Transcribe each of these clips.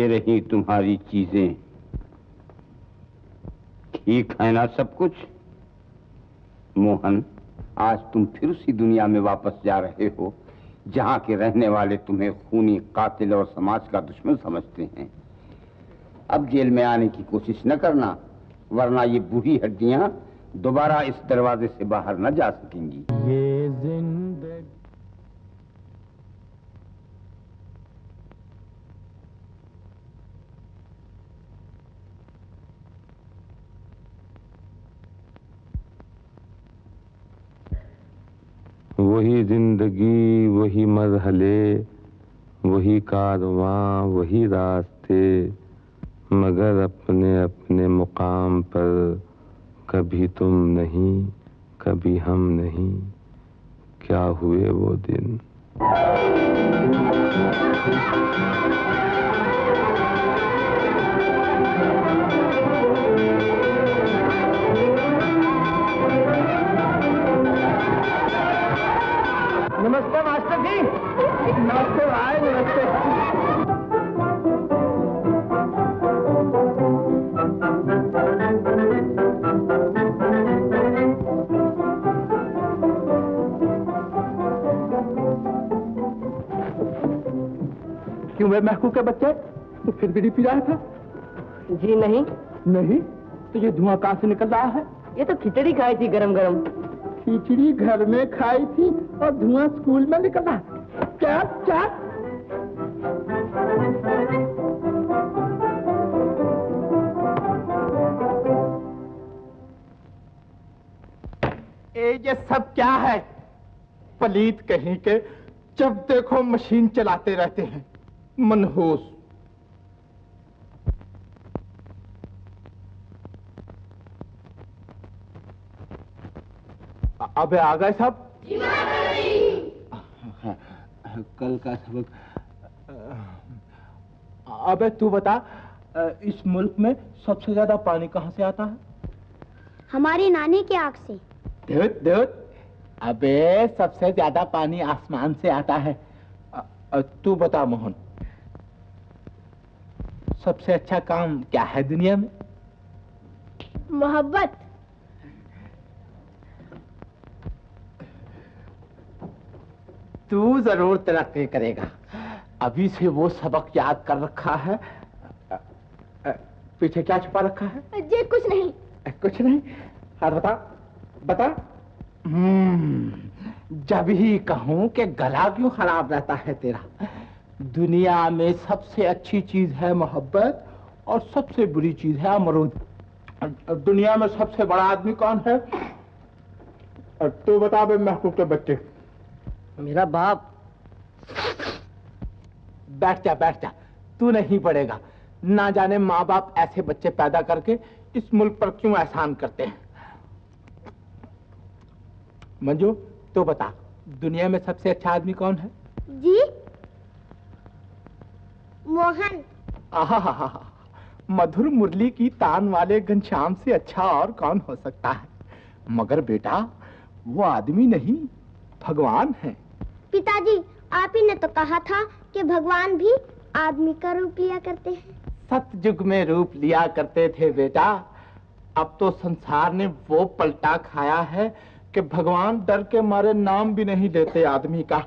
ये रही तुम्हारी चीजें। ठीक है ना सब कुछ? मोहन, आज तुम फिर उसी दुनिया में वापस जा रहे हो जहां के रहने वाले तुम्हें खूनी कातिल और समाज का दुश्मन समझते हैं। अब जेल में आने की कोशिश न करना, वरना ये बूढ़ी हड्डियां दोबारा इस दरवाजे से बाहर न जा सकेंगी। ये जिंदगी वही जिंदगी, वही मरहले, वही कारवां, वही रास्ते, मगर अपने अपने मुकाम पर कभी तुम नहीं, कभी हम नहीं। क्या हुए वो दिन। नमस्ते मास्टर जी। नमस्ते भाई, नमस्ते। क्यों वे महकूक के बच्चे, तो फिर बीड़ी पी रहा था? जी नहीं। नहीं? तो ये धुआं कहाँ से निकल रहा है? ये तो खिचड़ी खाई थी गरम गरम। खिचड़ी घर में खाई थी और धुआं स्कूल में निकल रहा। क्या क्या? ये सब क्या है? पलीत कहीं के, जब देखो मशीन चलाते रहते हैं, मनहूस। अबे आ गए सब? कल का सबक। अबे तू बता, इस मुल्क में सबसे ज्यादा पानी कहाँ से आता है? हमारी नानी की आंख से। देवत देवत, अबे सबसे ज्यादा पानी आसमान से आता है। तू बता मोहन, सबसे अच्छा काम क्या है दुनिया में? मोहब्बत। तू जरूर तरक्की करेगा। अभी से वो सबक याद कर रखा है। पीछे क्या छुपा रखा है? जी कुछ नहीं। कुछ नहीं? हाँ बता बता। जब ही कहूं कि गला क्यों खराब रहता है तेरा। दुनिया में सबसे अच्छी चीज है मोहब्बत और सबसे बुरी चीज है अमरूद। दुनिया में सबसे बड़ा आदमी कौन है? तू बता बे महबूब के बच्चे। मेरा बाप। बैठ जा बैठ जा, तू नहीं पढ़ेगा। ना जाने माँ बाप ऐसे बच्चे पैदा करके इस मुल्क पर क्यों एहसान करते हैं। मंजू तो बता, दुनिया में सबसे अच्छा आदमी कौन है? जी मोहन। आहा, मधुर मुरली की तान वाले घनश्याम से अच्छा और कौन हो सकता है। मगर बेटा, वो आदमी नहीं, भगवान है। पिताजी, आप ही ने तो कहा था कि भगवान भी आदमी का रूप लिया करते हैं। सतयुग में रूप लिया करते थे बेटा। अब तो संसार ने वो पलटा खाया है कि भगवान डर के मारे नाम भी नहीं देते आदमी का।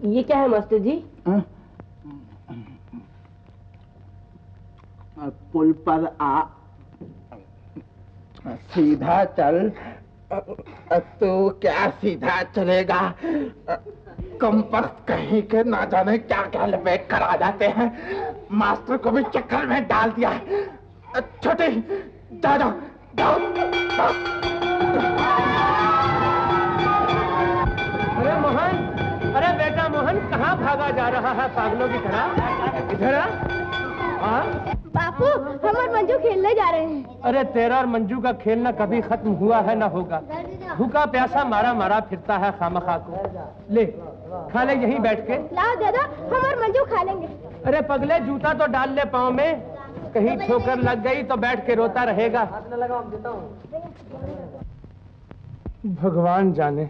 ये क्या है मास्टर जी? पुल पर आ, सीधा चल। तू क्या सीधा चलेगा? कमबख्त कहीं के ना जाने क्या क्या लपेट कर आ जाते हैं। मास्टर को भी चक्कर में डाल दिया। छोटे जा जाओ जाओ। अरे मोहन, अरे बेटा मोहन, कहाँ भागा जा रहा है पागलों की तरह? इधर आ। हाँ बापू, हम और मंजू खेलने जा रहे हैं। अरे तेरा और मंजू का खेलना कभी खत्म हुआ है ना होगा। भूखा प्यासा मारा मारा फिरता है खामखा को। ले खा ले यहीं बैठ के। लाओ दादा, हम और मंजू खा लेंगे। अरे पगले, जूता तो डाल ले पाँव में, कहीं ठोकर लग गई तो बैठ के रोता रहेगा। भगवान जाने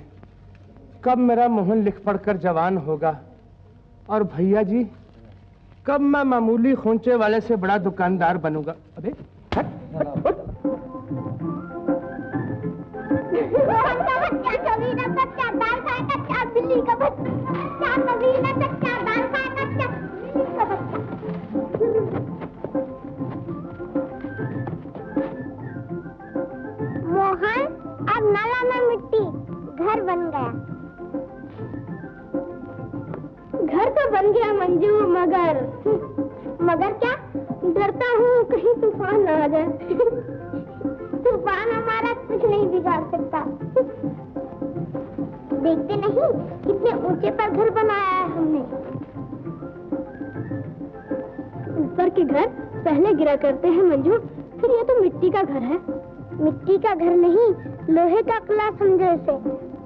कब मेरा मोहन लिख पढ़कर जवान होगा। और भैया जी, कब मैं मामूली खोंचे वाले से बड़ा दुकानदार बनूंगा। अबे हट, हट, हट। बिल्ली का बच्चा, नवीन बच्चा, दाल खाएगा क्या? बिल्ली का बच्चा। मोहन, अब नाला में मिट्टी, घर बन गया। घर तो बन गया मंजू, मगर क्या? डरता हूँ कहीं तूफान ना आ जाए। तूफान हमारा कुछ नहीं बिगाड़ सकता। देखते नहीं कितने ऊंचे पर घर बनाया है हमने। ऊपर के घर पहले गिरा करते हैं मंजू, फिर ये तो मिट्टी का घर है। मिट्टी का घर नहीं, लोहे का किला समझो इसे।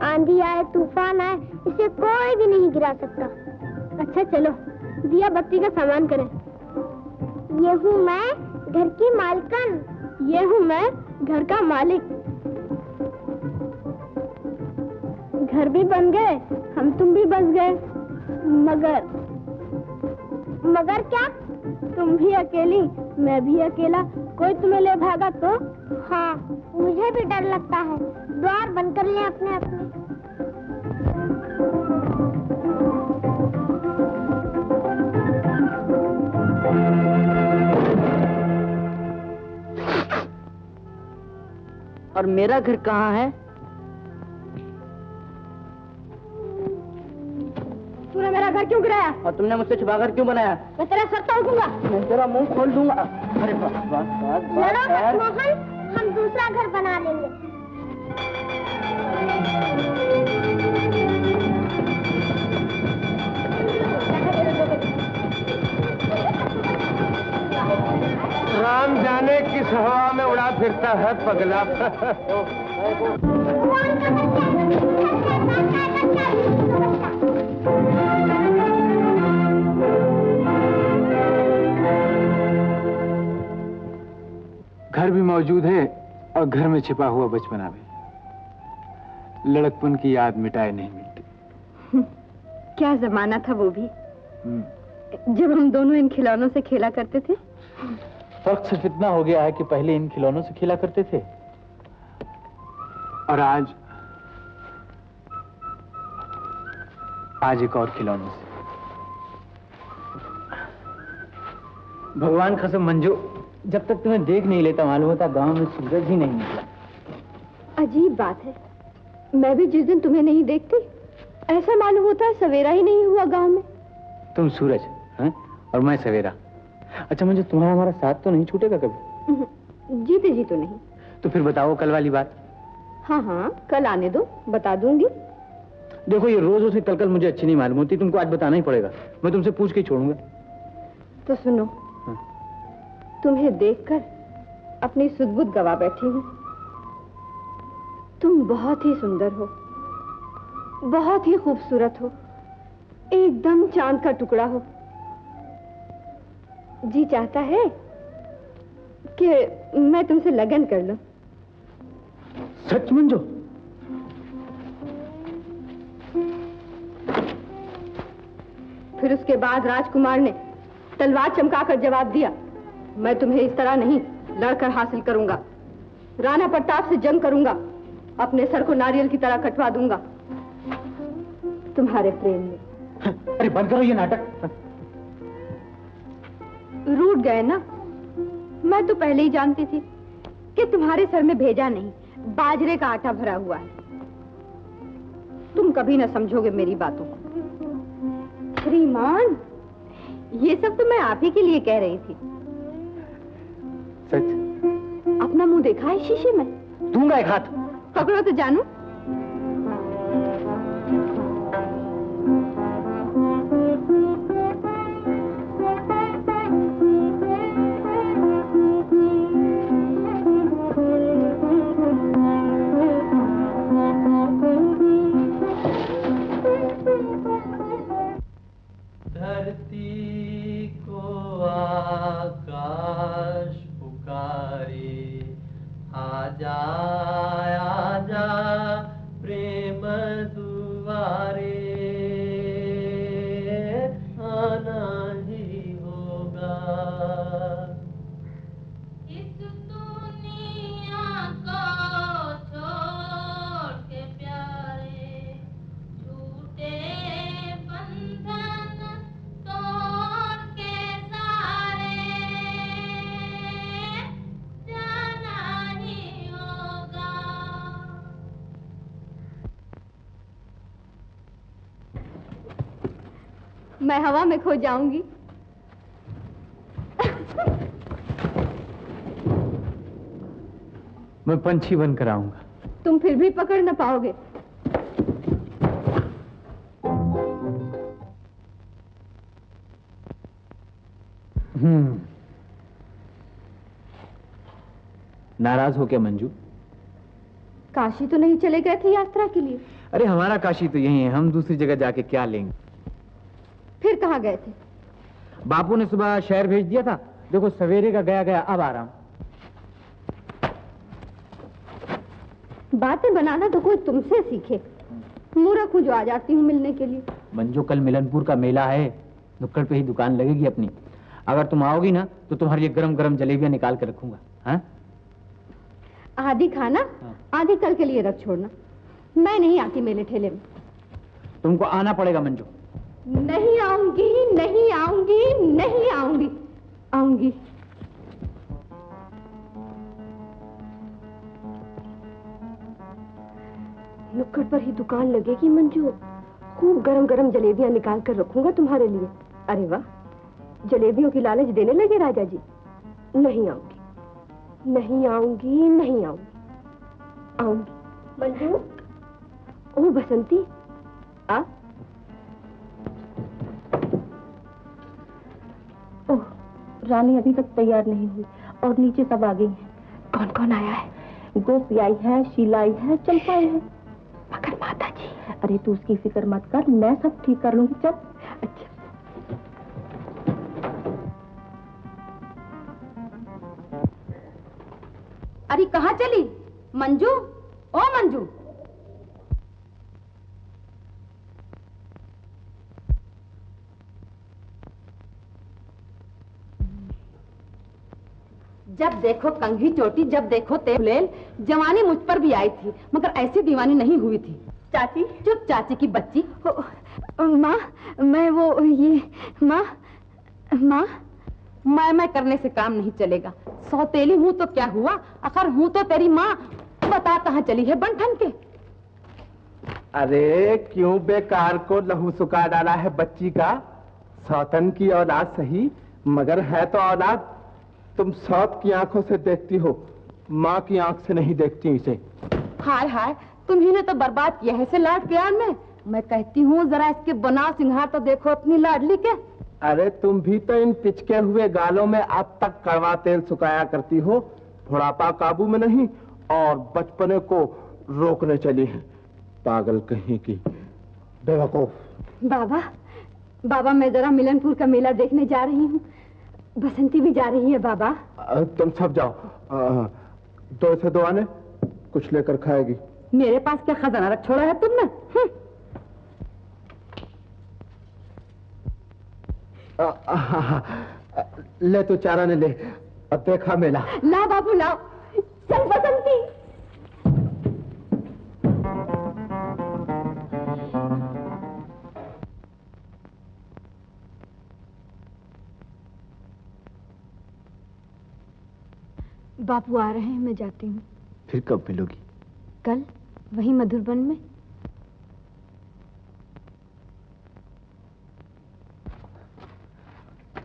आंधी आए तूफान आए, इसे कोई भी नहीं गिरा सकता। अच्छा चलो, दिया बत्ती का सामान करें। ये हूँ मैं, घर की मालकन। ये हूँ मैं, घर का मालिक। घर भी बन गए, हम तुम भी बस गए। मगर क्या? तुम भी अकेली, मैं भी अकेला, कोई तुम्हें ले भागा तो? हाँ, मुझे भी डर लगता है। द्वार बंद कर लें अपने अपने। और मेरा घर कहाँ है? तूने मेरा घर क्यों गिराया? और तुमने मुझसे छुपाकर क्यों बनाया? मैं तेरा सर तोड़ दूंगा। मैं तेरा मुंह खोल दूंगा। अरे लड़ो मत मोहन, हम दूसरा घर बना लेंगे। राम जाने किस हवा में उड़ा फिरता है पगला। घर भी मौजूद है और घर में छिपा हुआ बचपना भी। लड़कपन की याद मिटाए नहीं मिलती। क्या जमाना था वो भी, जब हम दोनों इन खिलौनों से खेला करते थे। फर्क सिर्फ इतना हो गया है कि पहले इन खिलौनों से खेला करते थे और आज एक और खिलौनों से। भगवान कसम मंजू, जब तक तुम्हें देख नहीं लेता मालूम होता गांव में सूरज ही नहीं निकला। अजीब बात है, मैं भी जिस दिन तुम्हें नहीं देखती ऐसा मालूम होता है सवेरा ही नहीं हुआ गांव में। तुम सूरज हैं और मैं सवेरा। अच्छा मंजू, तुम्हारा हमारा साथ तो नहीं छूटेगा कभी? जीते जी तो नहीं। तो फिर बताओ कल वाली बात। हाँ हाँ, कल आने दो, बता दूंगी। देखो ये रोज उसे कल मुझे अच्छी नहीं मालूम होती, तुमको आज बताना ही पड़ेगा। मैं तुमसे पूछ के छोड़ूंगा। तो सुनो, तुम्हें देखकर अपनी सुध-बुध गवा बैठी हूँ। तुम बहुत ही सुंदर हो, बहुत ही खूबसूरत हो, एकदम चांद का टुकड़ा हो। जी चाहता है कि मैं तुमसे लगन कर लूं। सच मंजू? फिर उसके बाद राजकुमार ने तलवार चमकाकर जवाब दिया, मैं तुम्हें इस तरह नहीं, लड़कर हासिल करूंगा। राणा प्रताप से जंग करूंगा, अपने सर को नारियल की तरह कटवा दूंगा तुम्हारे प्रेम में। अरे बंद करो ये नाटक। रूठ गए ना? मैं तो पहले ही जानती थी कि तुम्हारे सर में भेजा नहीं, बाजरे का आटा भरा हुआ है। तुम कभी ना समझोगे मेरी बातों को। श्रीमान, ये सब तो मैं आप ही के लिए कह रही थी। सच? अपना मुंह देखा है शीशे में? दूंगा एक हाथ। पकड़ो तो जानू। धरती को आकाश पुकारे, आजा आजा प्रेम दुआरे, आना ही मैं हवा में खो जाऊंगी। मैं पंछी बनकर आऊंगा। तुम फिर भी पकड़ न पाओगे। नाराज हो क्या मंजू? काशी तो नहीं चले गए थे यात्रा के लिए? अरे हमारा काशी तो यही है, हम दूसरी जगह जाके क्या लेंगे? फिर कहाँ गए थे? बापू ने सुबह शहर भेज दिया था, देखो सवेरे का गया गया, अब आ रहा हूं। बातें बनाना तो कोई तुमसे सीखे, मूर्ख हूँ जो आ जाती हूँ मिलने के लिए। मंजू कल मिलनपुर का मेला है, नुक्कड़ पे ही दुकान लगेगी अपनी। अगर तुम आओगी ना तो तुम्हारे लिए गरम गरम जलेबियां निकाल कर रखूंगा। हाँ? आधी खाना, आधी कल के लिए रख छोड़ना। मैं नहीं आती मेले ठेले में। तुमको आना पड़ेगा मंजू। नहीं आऊंगी, नहीं आऊंगी, नहीं आऊंगी। आऊंगी। नुक्कड़ पर ही दुकान लगेगी मंजू, खूब गरम गरम जलेबियां निकाल कर रखूंगा तुम्हारे लिए। अरे वाह, जलेबियों की लालच देने लगे राजा जी। नहीं आऊंगी, नहीं आऊंगी, नहीं आऊंगी। आऊंगी मंजू। ओ बसंती, आ। ओह, रानी अभी तक तैयार नहीं हुई और नीचे सब आ गई हैं। कौन कौन आया है? गोपी आई है, शीला आई है, चंपा आई है। मगर माता जी। अरे तू उसकी फिक्र मत कर, मैं सब ठीक कर लूंगी। चल। अच्छा। अरे कहाँ चली मंजू? ओ मंजू। जब देखो कंघी चोटी, जब देखो तेल। जवानी मुझ पर भी आई थी, मगर ऐसी दीवानी नहीं हुई थी। चाची चुप, चाची की बच्ची। माँ, मैं वो ये माँ मैं करने से काम नहीं चलेगा। सौतेली हूँ तो क्या हुआ, आखिर हूँ तो तेरी माँ। बता कहाँ चली है बंठन के? अरे क्यों बेकार को लहू सुखा डाला है बच्ची का? सौतन की औलाद सही, मगर है तो औलाद। तुम सौत की आंखों से देखती हो, माँ की आंख से नहीं देखती इसे। हाय हाय, तुम्ही ने तो बर्बाद किया है इसे लाड प्यार में। मैं कहती हूँ जरा इसके बनाव सिंगार तो देखो अपनी लाडली के। अरे तुम भी तो इन पिचके हुए गालों में अब तक कड़वा तेल सुखाया करती हो। बुढ़ापा काबू में नहीं और बचपने को रोकने चली है। पागल कहीं की, बेवकूफ। बाबा मैं जरा मिलनपुर का मेला देखने जा रही हूँ। बसंती भी जा रही है बाबा। तुम सब जाओ, 2 से 2 आने, कुछ लेकर खाएगी। मेरे पास क्या खजाना रख छोड़ा है तुमने? ले तो चारा ने ले, अब देखा मेला। ला बाबू लाओ, चल बसंती। बापू आ रहे हैं, मैं जाती हूँ। फिर कब मिलोगी? कल, वही मधुरवन में।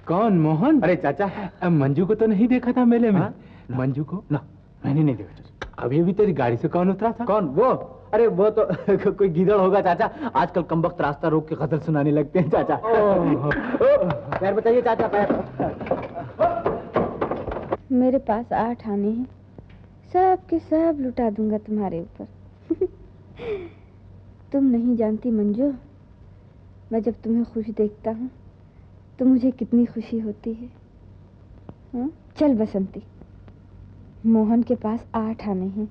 कौन मोहन? अरे चाचा, मंजू को तो नहीं देखा था मेले में। मंजू को? ना, मैंने नहीं देखा चाचा। अभी अभी तेरी गाड़ी से कौन उतरा था? कौन? वो? अरे वो तो कोई गीदड़ होगा चाचा। आजकल कमबख्त रास्ता रोक के गजल सुनाने लगते हैं चाचा। पैर बताइए चाचा, पैर। मेरे पास 8 आने हैं, सब के सब लुटा दूंगा तुम्हारे ऊपर। तुम नहीं जानती मंजू, मैं जब तुम्हें खुश देखता हूँ तो मुझे कितनी खुशी होती है। हाँ? चल बसंती, मोहन के पास 8 आने हैं।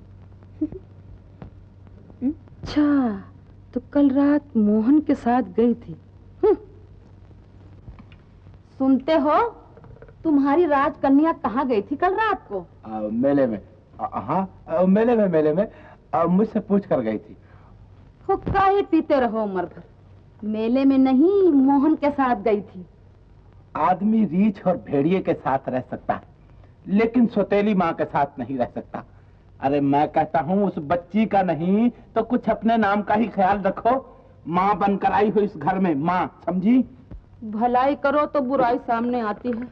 अच्छा, तो कल रात मोहन के साथ गई थी। सुनते हो, तुम्हारी राजकन्या कहाँ गई थी कल रात को? मेले में। हाँ, मेले में मुझसे पूछ कर गई थी। हुक्का ही पीते रहो उम्र भर। मेले में नहीं, मोहन के साथ गई थी। आदमी रीछ और भेड़िए के साथ रह सकता है, लेकिन सौतेली माँ के साथ नहीं रह सकता। अरे मैं कहता हूँ उस बच्ची का नहीं तो कुछ अपने नाम का ही ख्याल रखो। माँ बनकर आई हो इस घर में, माँ, समझी? भलाई करो तो बुराई सामने आती है।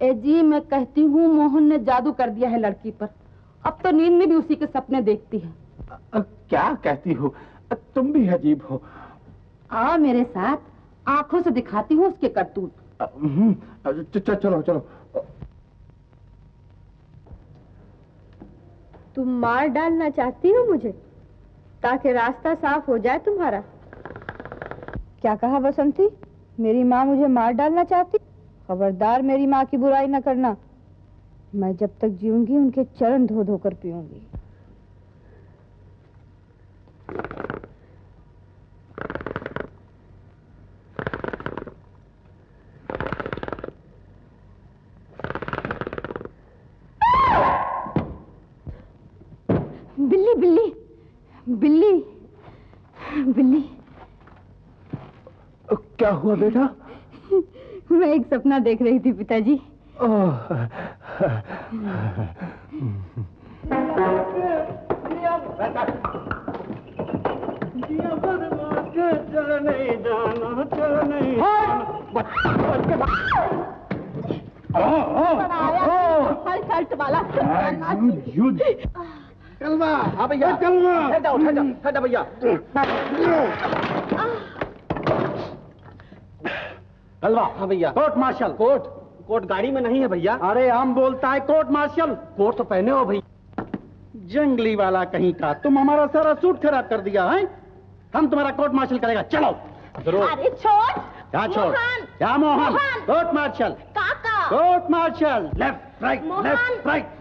ए जी, मैं कहती हूँ मोहन ने जादू कर दिया है लड़की पर। अब तो नींद में भी उसी के सपने देखती है। क्या कहती हो? तुम भी अजीब हो। आओ मेरे साथ, आंखों से दिखाती हूँ उसके करतूत। चलो चलो। तुम मार डालना चाहती हो मुझे, ताकि रास्ता साफ हो जाए तुम्हारा? क्या कहा बसंती? मेरी माँ मुझे मार डालना चाहती? खबरदार मेरी माँ की बुराई न करना। मैं जब तक जीऊंगी उनके चरण धो धो कर पीऊंगी। बिल्ली बिल्ली बिल्ली बिल्ली। क्या हुआ बेटा? मैं एक सपना देख रही थी पिताजी। कलवा, हाँ भैया, कलवा। ठहर जा भैया। कलवा, हाँ भैया। Court martial. कोर्ट गाड़ी में नहीं है भैया। अरे हम बोलता है कोर्ट मार्शल। कोर्ट तो पहने हो भैया। जंगली वाला कहीं का, तुम हमारा सारा सूट खराब कर दिया है। हम तुम्हारा कोर्ट मार्शल करेगा, चलो। अरे छोड़। क्या छोड़? क्या मोहन? Court martial. काका। Court martial. Left right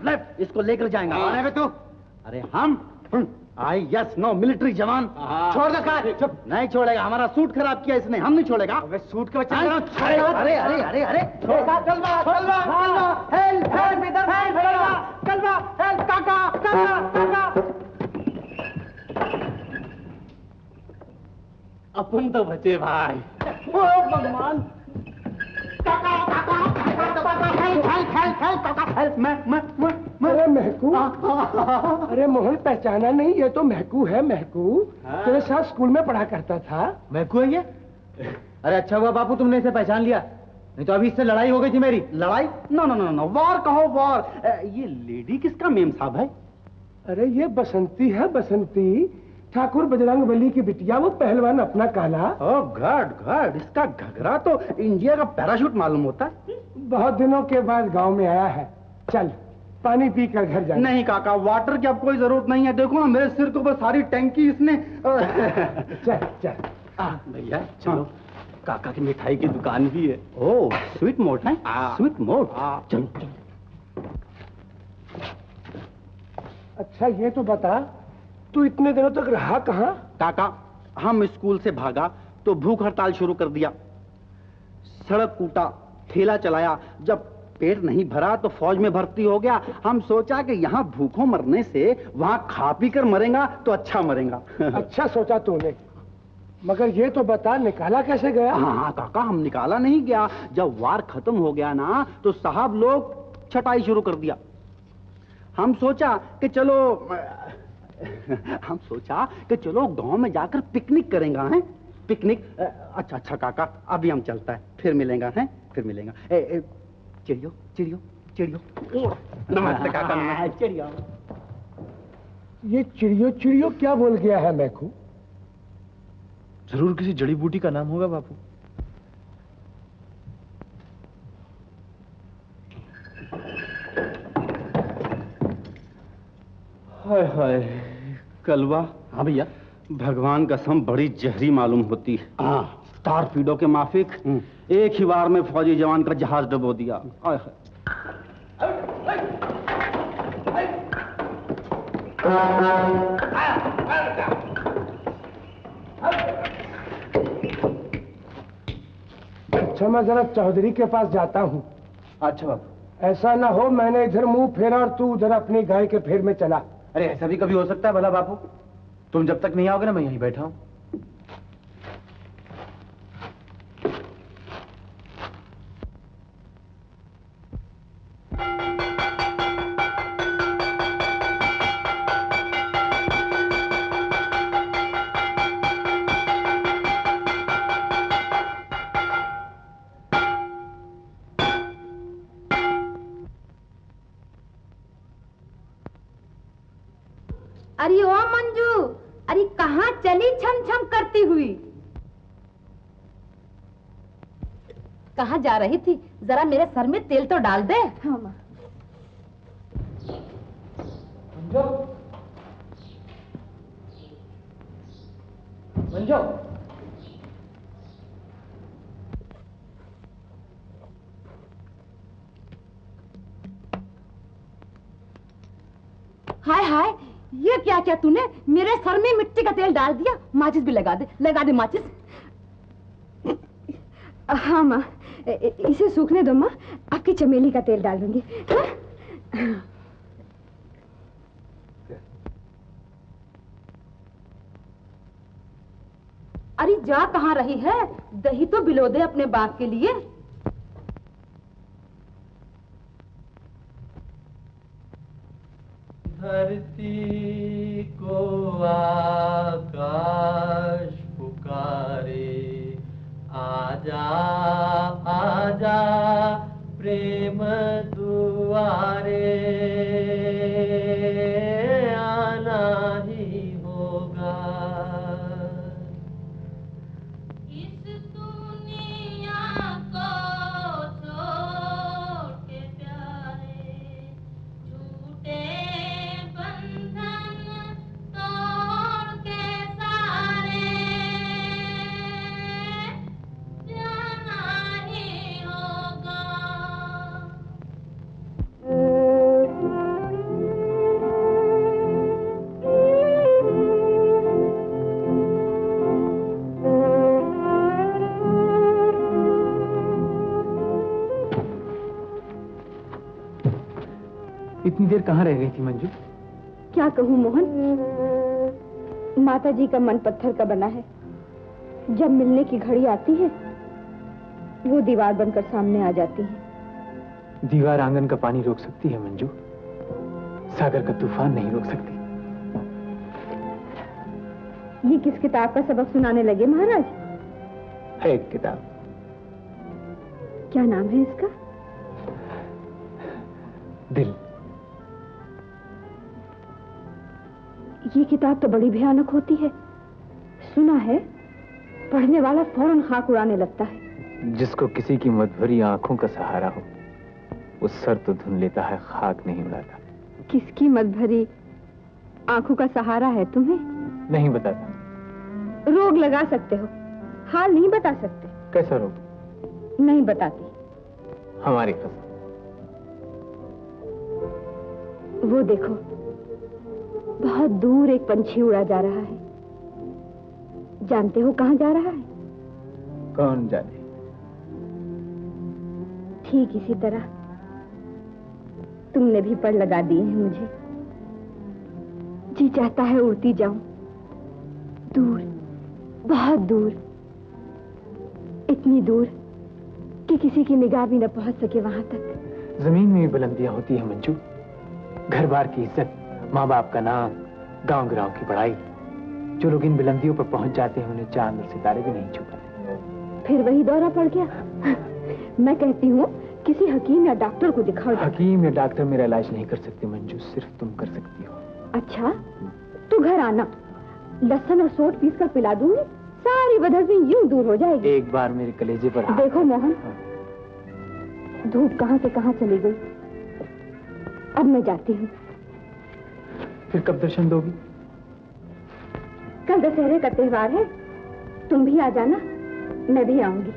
left. इसको लेकर जाएंगे। कौन है तू? अरे हम आई यस नो मिलिट्री जवान। छोड़ दो कार। चुप। नहीं छोड़ेगा, हमारा सूट खराब किया इसने, हम नहीं छोड़ेगा। सूट के बच्चे। अरे अरे अरे अरे अरे कलवा काका। अपन तो बचे भाई। ओ भगवान। अरे महकू, अरे मोहन पहचाना नहीं? ये तो महकू है। महकू तेरे साथ स्कूल में पढ़ा करता था। महकू है ये? अरे अच्छा हुआ बापू तुमने इसे पहचान लिया, नहीं तो अभी इससे लड़ाई हो गई थी मेरी। लड़ाई? No no no no, war कहो वॉर। ये लेडी किसका मेम साहब है? अरे ये बसंती है, बसंती ठाकुर बजरंग बली की बिटिया, वो पहलवान अपना काला। ओह गॉड, इसका घघरा तो इंडिया का पैराशूट मालूम होता है। बहुत दिनों के बाद गांव में आया है। चल पानी पी कर घर जाए। नहीं काका, वाटर की अब कोई जरूरत नहीं है। देखो ना मेरे सिर के ऊपर सारी टैंकी इसने। चल चल भैया चलो। काका की मिठाई की दुकान भी है। ओह स्वीट मोट है। स्वीट मोट। चलो चलो। अच्छा ये तो बता, तू इतने दिनों तक रहा कहाँ? काका हम स्कूल से भागा तो भूख हड़ताल शुरू कर दिया, सड़क कूटा, ठेला चलाया। जब पेट नहीं भरा तो फौज में भर्ती हो गया। हम सोचा कि यहाँ भूखों मरने से वहां खा पी कर मरेगा तो अच्छा मरेगा। अच्छा सोचा तूने, मगर ये तो बता निकाला कैसे गया? हाँ काका, हम निकाला नहीं गया। जब वार खत्म हो गया ना तो साहब लोग छटाई शुरू कर दिया। हम सोचा कि चलो गांव में जाकर पिकनिक करेंगे। हैं पिकनिक? अच्छा काका, अभी हम चलता है, फिर मिलेंगे। हैं फिर मिलेंगे। चिड़ियो चिड़ियो चिड़ियो। नमस्ते काका। नमस्ते। चिड़ियो। ये चिड़ियो चिड़ियो क्या बोल गया है मैकू? जरूर किसी जड़ी बूटी का नाम होगा बापू। हाय हाय कलवा। हाँ भैया। भगवान कसम बड़ी जहरी मालूम होती है। टारपीडो के माफिक एक ही बार में फौजी जवान का जहाज डुबो दिया। अच्छा मैं जरा चौधरी के पास जाता हूँ। अच्छा बापू। ऐसा ना हो मैंने इधर मुंह फेरा और तू उधर अपनी गाय के फेर में चला। अरे ऐसा भी कभी हो सकता है भला बापू। तुम जब तक नहीं आओगे ना मैं यहीं बैठा हूं। अरे ओ मंजू, अरे कहाँ चली छम छम करती हुई? कहाँ जा रही थी? जरा मेरे सर में तेल तो डाल दे। हाँ माँ। मंजू, हाय हाय, ये क्या किया तूने? मेरे सर में मिट्टी का तेल डाल दिया। माचिस भी लगा दे माचिस। हाँ माँ, इसे सूखने दो माँ, आपकी चमेली का तेल डाल दूंगी। हाँ? अरे जा कहाँ रही है? दही तो बिलो दे अपने बाप के लिए। धरती को आकाश पुकारे, आजा आजा प्रेम दुआरे, आना ही होगा। इस दुनिया को छोड़ के प्यारे, झूठे बंधन तोड़ के सारे, जाना ही होगा। इतनी देर कहाँ रह गई थी मंजू? क्या कहूँ मोहन, माता जी का मन पत्थर का बना है। जब मिलने की घड़ी आती है, वो दीवार बनकर सामने आ जाती है। दीवार आंगन का पानी रोक सकती है मंजू, सागर का तूफान नहीं रोक सकती। ये किस किताब का सबक सुनाने लगे महाराज? है एक किताब। क्या नाम है इसका? दिल। ये किताब तो बड़ी भयानक होती है। सुना है पढ़ने वाला फौरन खाक उड़ाने लगता है। जिसको किसी की मदभरी आंखों का सहारा हो, वो सर तो धुन लेता है, खाक नहीं उड़ाता। किसकी मदभरी आंखों का सहारा है तुम्हें? नहीं बताता। रोग लगा सकते हो, हाल नहीं बता सकते। कैसा रोग? नहीं बताती। हमारी कसम। वो देखो, बहुत दूर एक पंछी उड़ा जा रहा है। जानते हो कहाँ जा रहा है? कौन जाने। ठीक इसी तरह तुमने भी पर लगा दिए हैं मुझे। जी चाहता है उड़ती जाऊं, दूर, बहुत दूर, इतनी दूर कि किसी की निगाह भी न पहुंच सके वहां तक। जमीन में भी बुलंदियां होती है मंजू। घर बार की इज्जत, माँ बाप का नाम, गांव गिराव की बड़ाई। जो लोग इन बुलंदियों पर पहुंच जाते हैं, उन्हें चांद और सितारे भी नहीं छू पाते। फिर वही दौरा पड़ गया। मैं कहती हूँ किसी हकीम या डॉक्टर को दिखाओ। हकीम या डॉक्टर मेरा इलाज नहीं कर सकते मंजू, सिर्फ तुम कर सकती हो। अच्छा, तू घर आना, लहसुन और सोट पीस कर पिला दूंगी, सारी बदहज़मी यूं दूर हो जाएगी। एक बार मेरे कलेजे पर हाथ। देखो मोहन, धूप कहाँ से कहाँ चली गई। अब मैं जाती हूँ। फिर कब दर्शन दोगी? कल दशहरे का त्योहार है, तुम भी आ जाना, मैं भी आऊंगी।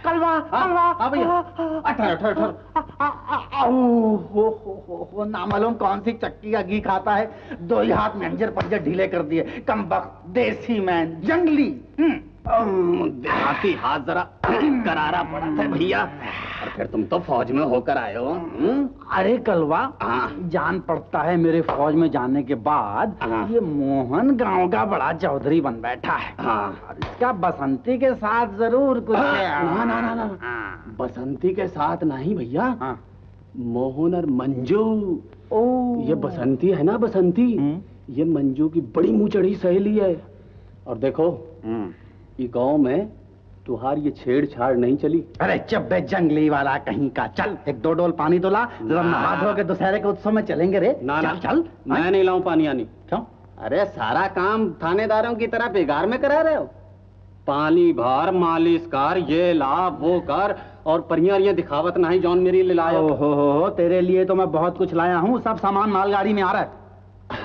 कलवा ना मालूम कौन सी चक्की का घी खाता है। दो ही हाथ में अंजर पंजर ढीले कर दिए। कमबख्त, देसी मैन, जंगली। देहाती हाथ जरा करारा पड़ा था भैया। और फिर तुम तो फौज में होकर आए हो। अरे कलवा, जान पड़ता है मेरे फौज में जाने के बाद ये मोहन गांव का बड़ा चौधरी बन बैठा है। और इसका बसंती के साथ जरूर कुछ है। ना बसंती के साथ नहीं भैया, मोहन और मंजू। ये बसंती है ना, बसंती, ये मंजू की बड़ी मुंह चढ़ी सहेली है। और देखो, ये गांव में तुम्हारी ये छेड़छाड़ नहीं चली? अरे चुप बे जंगली वाला कहीं का। चल एक 2 डोल पानी तो ला, जरा नहा धो के दशहरे के उत्सव में चलेंगे रे। ना चल चल। मैं नहीं लाऊं पानी आनी। क्यों? अरे सारा काम थानेदारों की तरह बेकार में करा रहे हो। पानी भर, मालिश कर, ये ला वो कर, और परियां दिखावत नहीं जौन मेरी ले लायो। हो तेरे लिए तो मैं बहुत कुछ लाया हूँ। सब सामान मालगाड़ी में आ रहा है।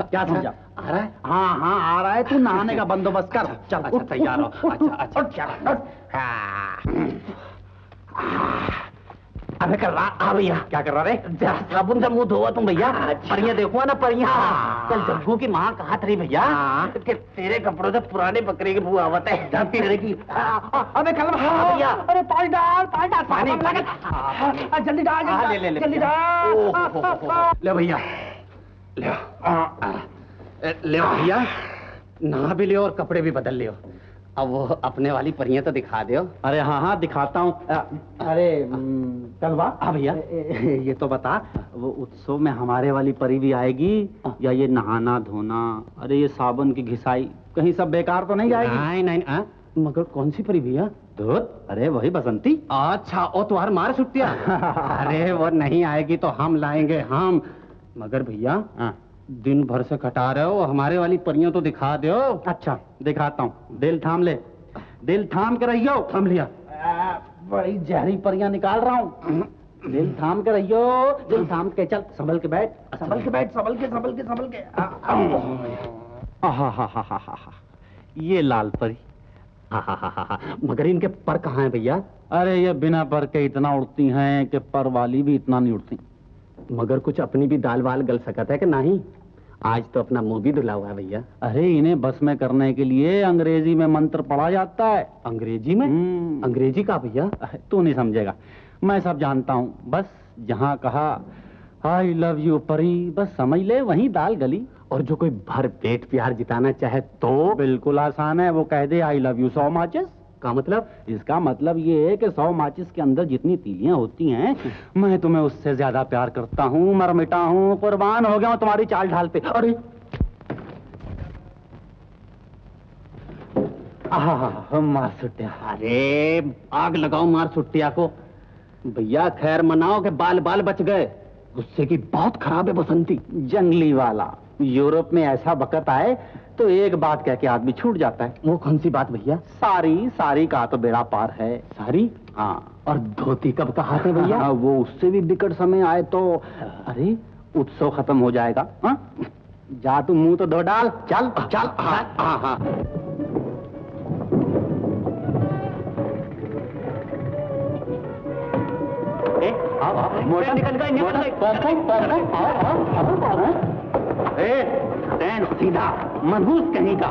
क्या समझा? आ रहा है? हाँ आ रहा है। तू नहाने का बंदोबस्त कर। चल अच्छा तैयार हो। अच्छा अबे कर रहा। हाँ भैया। क्या कर रहा रे? साबुन से मुंह धोवा तुम भैया। परियां देखो ना परियां। कल जग्गू की माँ कहा थी भैया कि तेरे कपड़ों से पुराने बकरे की बुआ आवत है। तेरे की। अबे कल भैया। अरे पानी डाल पानी जल्दी डाल जल्दी डाल। ले भैया ले भैया, नहा भी लियो और कपड़े भी बदल लियो। अब वो अपने वाली परियां तो दिखा दो। अरे हाँ दिखाता हूँ। अरे कलवा। हाँ भैया। ये तो बता, वो उत्सव में हमारे वाली परी भी आएगी या ये नहाना धोना, अरे ये साबुन की घिसाई कहीं सब बेकार तो नहीं जाएगी? नहीं मगर कौन सी परी भैया? धोत? अरे वही बसंती। अच्छा ओ तुम्हार मार छुट्टिया। अरे वो नहीं आएगी तो हम लाएंगे हम। मगर भैया दिन भर से कटा रहे हो, हमारे वाली परियां तो दिखा दो। अच्छा दिखाता हूँ। दिल थाम ले, दिल थाम के रहियो। थाम लिया। बड़ी जहरी परियां निकाल रहा हूँ। दिल थाम के रहियो, दिल थाम के। चल संभल के बैठ, संभल के बैठ, संभल के। हा ये लाल परी। मगर इनके पर कहाँ हैं भैया? अरे ये बिना पर के इतना उड़ती हैं कि पर वाली भी इतना नहीं उड़ती। मगर कुछ अपनी भी दाल वाल गल सकता है कि नहीं? आज तो अपना मुंह भी धुला हुआ है भैया। अरे इन्हें बस में करने के लिए अंग्रेजी में मंत्र पढ़ा जाता है। अंग्रेजी में? अंग्रेजी का भैया? तू नहीं समझेगा, मैं सब जानता हूँ। बस जहाँ कहा आई लव यू परी, बस समझ ले वहीं दाल गली। और जो कोई भर पेट प्यार जिताना चाहे तो? बिल्कुल आसान है, वो कह दे आई लव यू 100 माचिस। का मतलब? इसका मतलब ये है कि 100 माचिस के अंदर जितनी तीलियां होती हैं, मैं तुम्हें उससे ज्यादा प्यार करता हूँ, मर मिटा हूँ, कुर्बान हो गया हूँ तुम्हारी चाल ढाल पे। अरे मार सुट्टिया। अरे आग लगाओ मार सुट्टिया को। भैया खैर मनाओ के बाल बाल बच गए। गुस्से की बहुत खराब है बसंती। जंगली वाला, यूरोप में ऐसा वक्त आए तो एक बात कह के आदमी छूट जाता है। वो कौन सी बात भैया? सारी का तो बेड़ा पार है। सारी? हाँ। और धोती कब कहा थे भैया? वो उससे भी बिकट समय आए तो अरे उत्सव खत्म हो जाएगा। हाँ जा तू मुंह तो धो डाल। चल चल। हाँ मोटा निकल गए। स्टैंड सीधा, मनहूस कहीं का।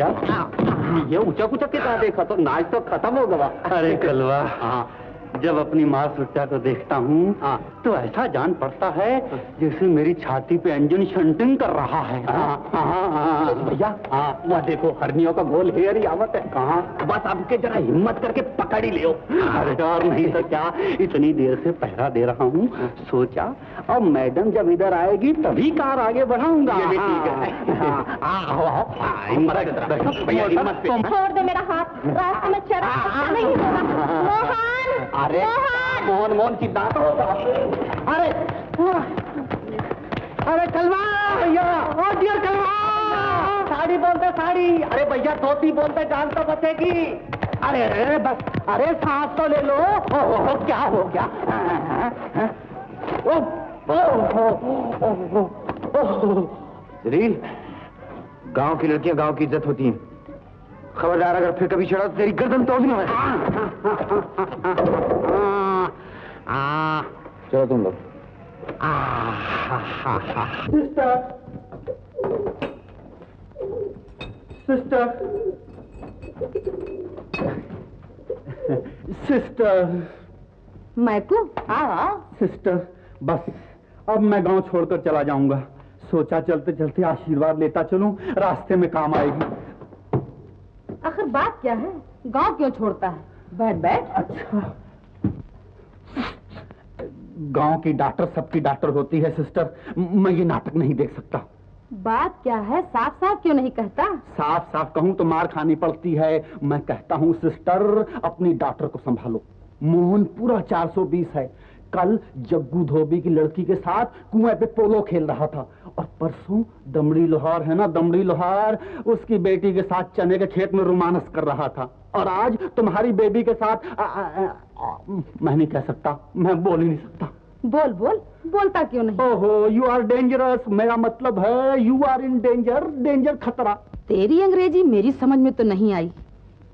भैया ये ऊंचा कुचा कितना देखा तो नाच तो खत्म हो गया। अरे कलवा, जब अपनी माँ सुट्टा को देखता हूँ तो ऐसा जान पड़ता है जैसे मेरी छाती पे इंजन शंटिंग कर रहा है। भैया वह देखो हरनियों का गोल हेयर ही आवत है। कहाँ? बस आपके जरा हिम्मत करके पकड़ ही ले। अरे और नहीं तो क्या, इतनी देर से पहरा दे रहा हूँ, सोचा अब मैडम जब इधर आएगी तभी कार आगे बढ़ाऊंगा। छोड़ दे मेरा हाथ, रास्ते में चढ़ा नहीं होगा। मोहन, अरे मोहन मोहन की बात होगा। अरे अरे कलवा भैया, ओ डियर कलवा, साड़ी बोलते साड़ी। अरे भैया धोती बोलते जान तो बचेगी। अरे अरे बस, अरे सांस तो ले लो। ओ क्या हो गया? जलील, गांव की लड़कियां गांव की इज्जत होती हैं। खबरदार, अगर फिर कभी छड़ा तो तेरी गर्दन तोड़ दूंगा। चलो तुम लोग। सिस्टर सिस्टर मैकू, सिस्टर, बस अब मैं गांव छोड़कर चला जाऊंगा। सोचा चलते चलते आशीर्वाद लेता चलूं, रास्ते में काम आएगी। आखिर बात क्या है? गांव क्यों छोड़ता है? बैठ बैठ। अच्छा, गांव की डॉक्टर सबकी डॉक्टर होती है सिस्टर, मैं ये नाटक नहीं देख सकता। बात क्या है? साफ साफ क्यों नहीं कहता? साफ साफ कहूं तो मार खानी पड़ती है। मैं कहता हूं सिस्टर, अपनी डॉक्टर को संभालो। मोहन पूरा 420 है। कल जग्गू धोबी की लड़की के साथ कुएं पे पोलो खेल रहा था, और परसों दमड़ी लोहार है ना, दमड़ी लोहार, उसकी बेटी के साथ चने के खेत में रोमांस कर रहा था। और आज तुम्हारी बेबी के साथ मैं नहीं कह सकता, मैं बोल ही नहीं सकता। बोल बोल, बोलता क्यों नहीं? ओहो, यू आर डेंजरस, मेरा मतलब है you are in danger, danger खतरा। तेरी अंग्रेजी मेरी समझ में तो नहीं आई,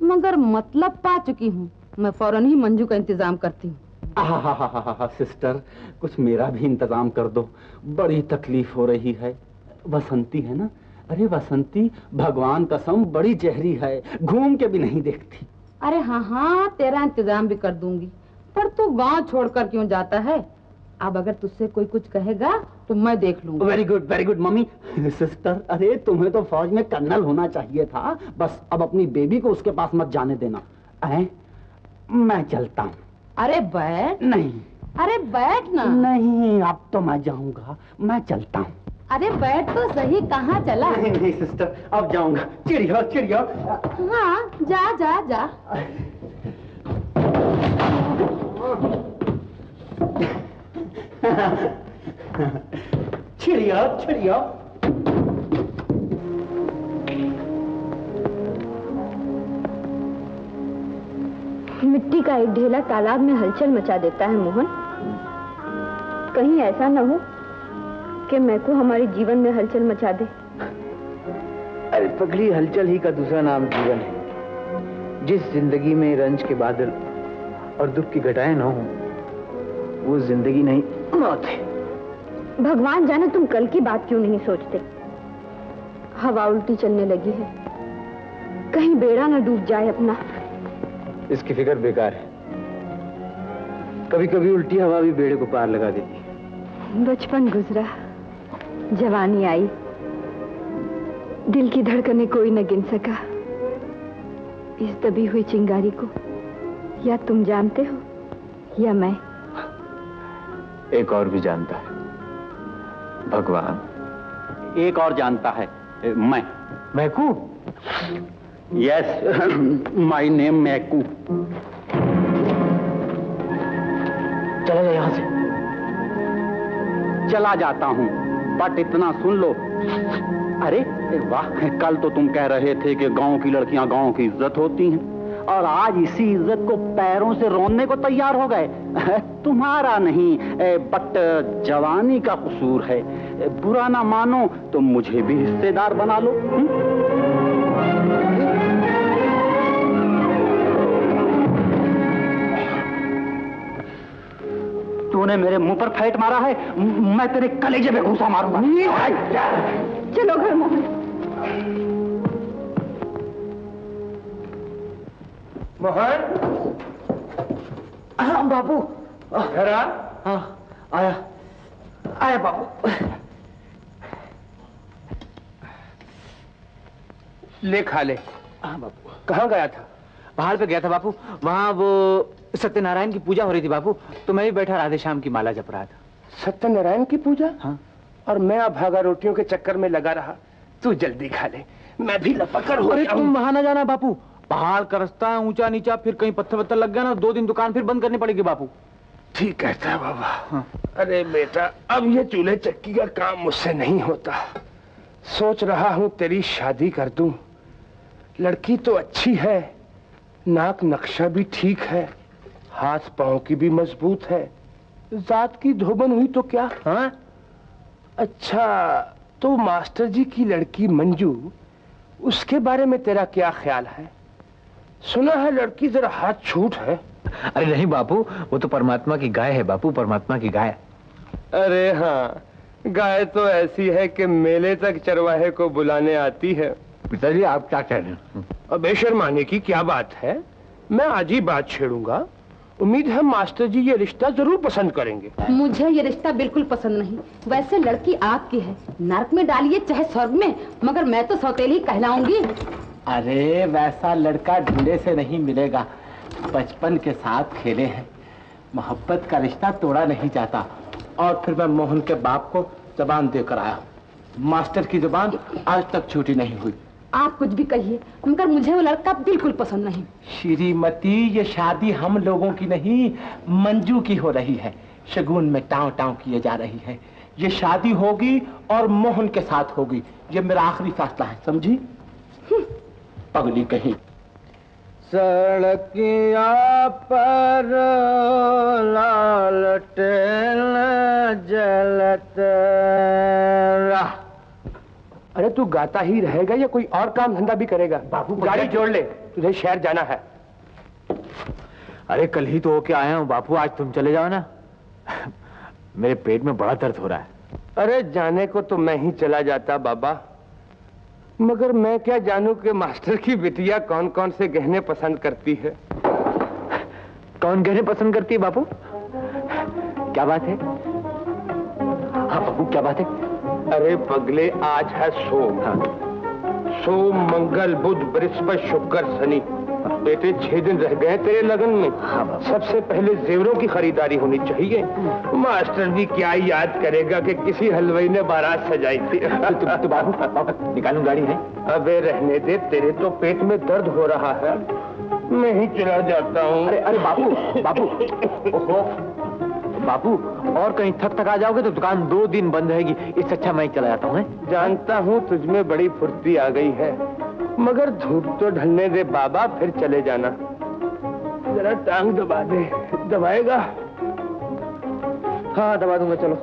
मगर मतलब पा चुकी हूँ। मैं फौरन ही मंजू का इंतजाम करती हूँ। सिस्टर, कुछ मेरा भी इंतजाम कर दो, बड़ी तकलीफ हो रही है। वसंती है ना, अरे वसंती भगवान कसम बड़ी जहरी है, घूम के भी नहीं देखती। अरे हाँ हाँ, तेरा इंतजाम भी कर दूंगी, पर तू गांव छोड़कर क्यों जाता है? अब अगर तुझसे कोई कुछ कहेगा तो मैं देख लूंगा। Very good mummy. सिस्टर, अरे तुम्हें तो फौज में कर्नल होना चाहिए था। बस अब अपनी बेबी को उसके पास मत जाने देना। मैं चलता हूँ। अरे बैठ। नहीं। अरे बैठ ना। नहीं, अब तो मैं जाऊंगा, मैं चलता हूँ। अरे बैठ तो सही, कहाँ चला? नहीं सिस्टर, अब जाऊंगा। चिड़िया चिड़िया। हाँ, जा जा जा। चिड़िया चिड़िया। मिट्टी का एक ढेला तालाब में हलचल मचा देता है मोहन। कहीं ऐसा न हो कि मैकू हमारे जीवन में हलचल मचा दे। अरे पगली, हलचल ही का दूसरा नाम जीवन है। जिस जिंदगी में रंज के बादल और दुख की घटाएं न हो, वो जिंदगी नहीं, मौत है। भगवान जाने तुम कल की बात क्यों नहीं सोचते। हवा उल्टी चलने लगी है, कहीं बेड़ा न डूब जाए अपना। इसकी फिक्र बेकार है। कभी कभी उल्टी हवा भी बेड़े को पार लगा देती है। बचपन गुजरा, जवानी आई, दिल की धड़कनें कोई न गिन सका। इस दबी हुई चिंगारी को या तुम जानते हो या मैं। एक और भी जानता है, भगवान। एक और जानता है, मैं। Maiku? Yes, my name Maiku. चला जा यहां से। चला जाता हूँ, बट इतना सुन लो। अरे वाह, कल तो तुम कह रहे थे कि गांव की लड़कियां गांव की इज्जत होती हैं, और आज इसी इज्जत को पैरों से रौंदने को तैयार हो गए। तुम्हारा नहीं, बट जवानी का कसूर है। बुरा ना मानो तो मुझे भी हिस्सेदार बना लो। तूने मेरे मुंह पर फेंट मारा है, मैं तेरे कलेजे पे घूसा मारूंगा। चलो घर मोहन। मोहन। हाँ बाबू। घर आ। हाँ आया आया बाबू। ले खा ले। हाँ बाबू। कहाँ गया था? पहाड़ पे गया था बापू, वहाँ वो सत्यनारायण की पूजा हो रही थी बापू, तो मैं भी बैठा राधे श्याम की माला जप रहा था। सत्यनारायण की पूजा? हाँ। और मैं अभागा रोटियों के चक्कर में लगा रहा। तू जल्दी खा ले, मैं भी लपकर हो गया हूं। तुम वहां ना जाना बापू, पहाड़ का रास्ता है ऊंचा नीचा, फिर कहीं पत्थर वत्थर लग गया ना 2 दिन दुकान फिर बंद करनी पड़ेगी बापू। ठीक कहता है बाबा। हाँ। अरे बेटा, अब ये चूल्हे चक्की का काम मुझसे नहीं होता। सोच रहा हूँ तेरी शादी कर दूं। लड़की तो अच्छी है, नाक नक्शा भी ठीक है, हाथ पांव की भी मजबूत है, जात की धोबन हुई तो क्या? हाँ? अच्छा, तो मास्टर जी की लड़की मंजू, उसके बारे में तेरा क्या ख्याल है? सुना है लड़की जरा हाथ छूट है। अरे नहीं बापू, वो तो परमात्मा की गाय है बापू, परमात्मा की गाय। अरे हाँ, गाय तो ऐसी है कि मेले तक चरवाहे को बुलाने आती है। पिताजी आप क्या कह रहे हैं? अब बेशर्माने की क्या बात है, मैं आज ही बात छेड़ूंगा। उम्मीद है मास्टर जी ये रिश्ता जरूर पसंद करेंगे। मुझे ये रिश्ता बिल्कुल पसंद नहीं। वैसे लड़की आपकी है, नरक में डालिए चाहे स्वर्ग में, मगर मैं तो सौतेली कहलाऊंगी। अरे वैसा लड़का ढूंढे से नहीं मिलेगा, बचपन के साथ खेले हैं, मोहब्बत का रिश्ता तोड़ा नहीं जाता। और फिर मैं मोहन के बाप को जबान देकर आया, मास्टर की जुबान आज तक छूटी नहीं हुई। आप कुछ भी कहिए, मगर मुझे वो लड़का बिल्कुल पसंद नहीं। श्रीमती, ये शादी हम लोगों की नहीं, मंजू की हो रही है। शगुन में टाँव टाँव किए जा रही है। ये शादी होगी और मोहन के साथ होगी, ये मेरा आखिरी फैसला है, समझी? पगली कहीं। सड़किया पर लालटेन जलत रहा। अरे तू गाता ही रहेगा या कोई और काम धंधा भी करेगा? बाबू गाड़ी जोड़ ले, तुझे शहर जाना है। अरे कल ही तो होके आया हूँ बापू, आज तुम चले जाओ ना। मेरे पेट में बड़ा दर्द हो रहा है। अरे जाने को तो मैं ही चला जाता बाबा, मगर मैं क्या जानूं कि मास्टर की बिटिया कौन कौन से गहने पसंद करती है। कौन गहने पसंद करती है बापू? क्या बात है? हाँ बापू क्या बात है? अरे पगले, आज है सोम। हाँ। सोम, मंगल, बुध, बृहस्पति, शुक्र, शनि। बेटे 6 दिन रह गए तेरे लगन में। हाँ, सबसे पहले जेवरों की खरीदारी होनी चाहिए। मास्टर भी क्या याद करेगा कि किसी हलवाई ने बारात सजाई थी। तो बाबू निकालूं गाड़ी है? अबे रहने दे, तेरे तो पेट में दर्द हो रहा है, मैं ही चला जाता हूँ। अरे बापू बापू ओहो बापू, और कहीं थक आ जाओगे तो दुकान 2 दिन बंद रहेगी, इससे अच्छा मैं चला जाता हूँ। जानता हूँ तुझमें बड़ी फुर्ती आ गई है, मगर धूप तो ढलने दे बाबा, फिर चले जाना। जरा टांग दबा दे। दबाएगा? हाँ दबा दूंगा, चलो।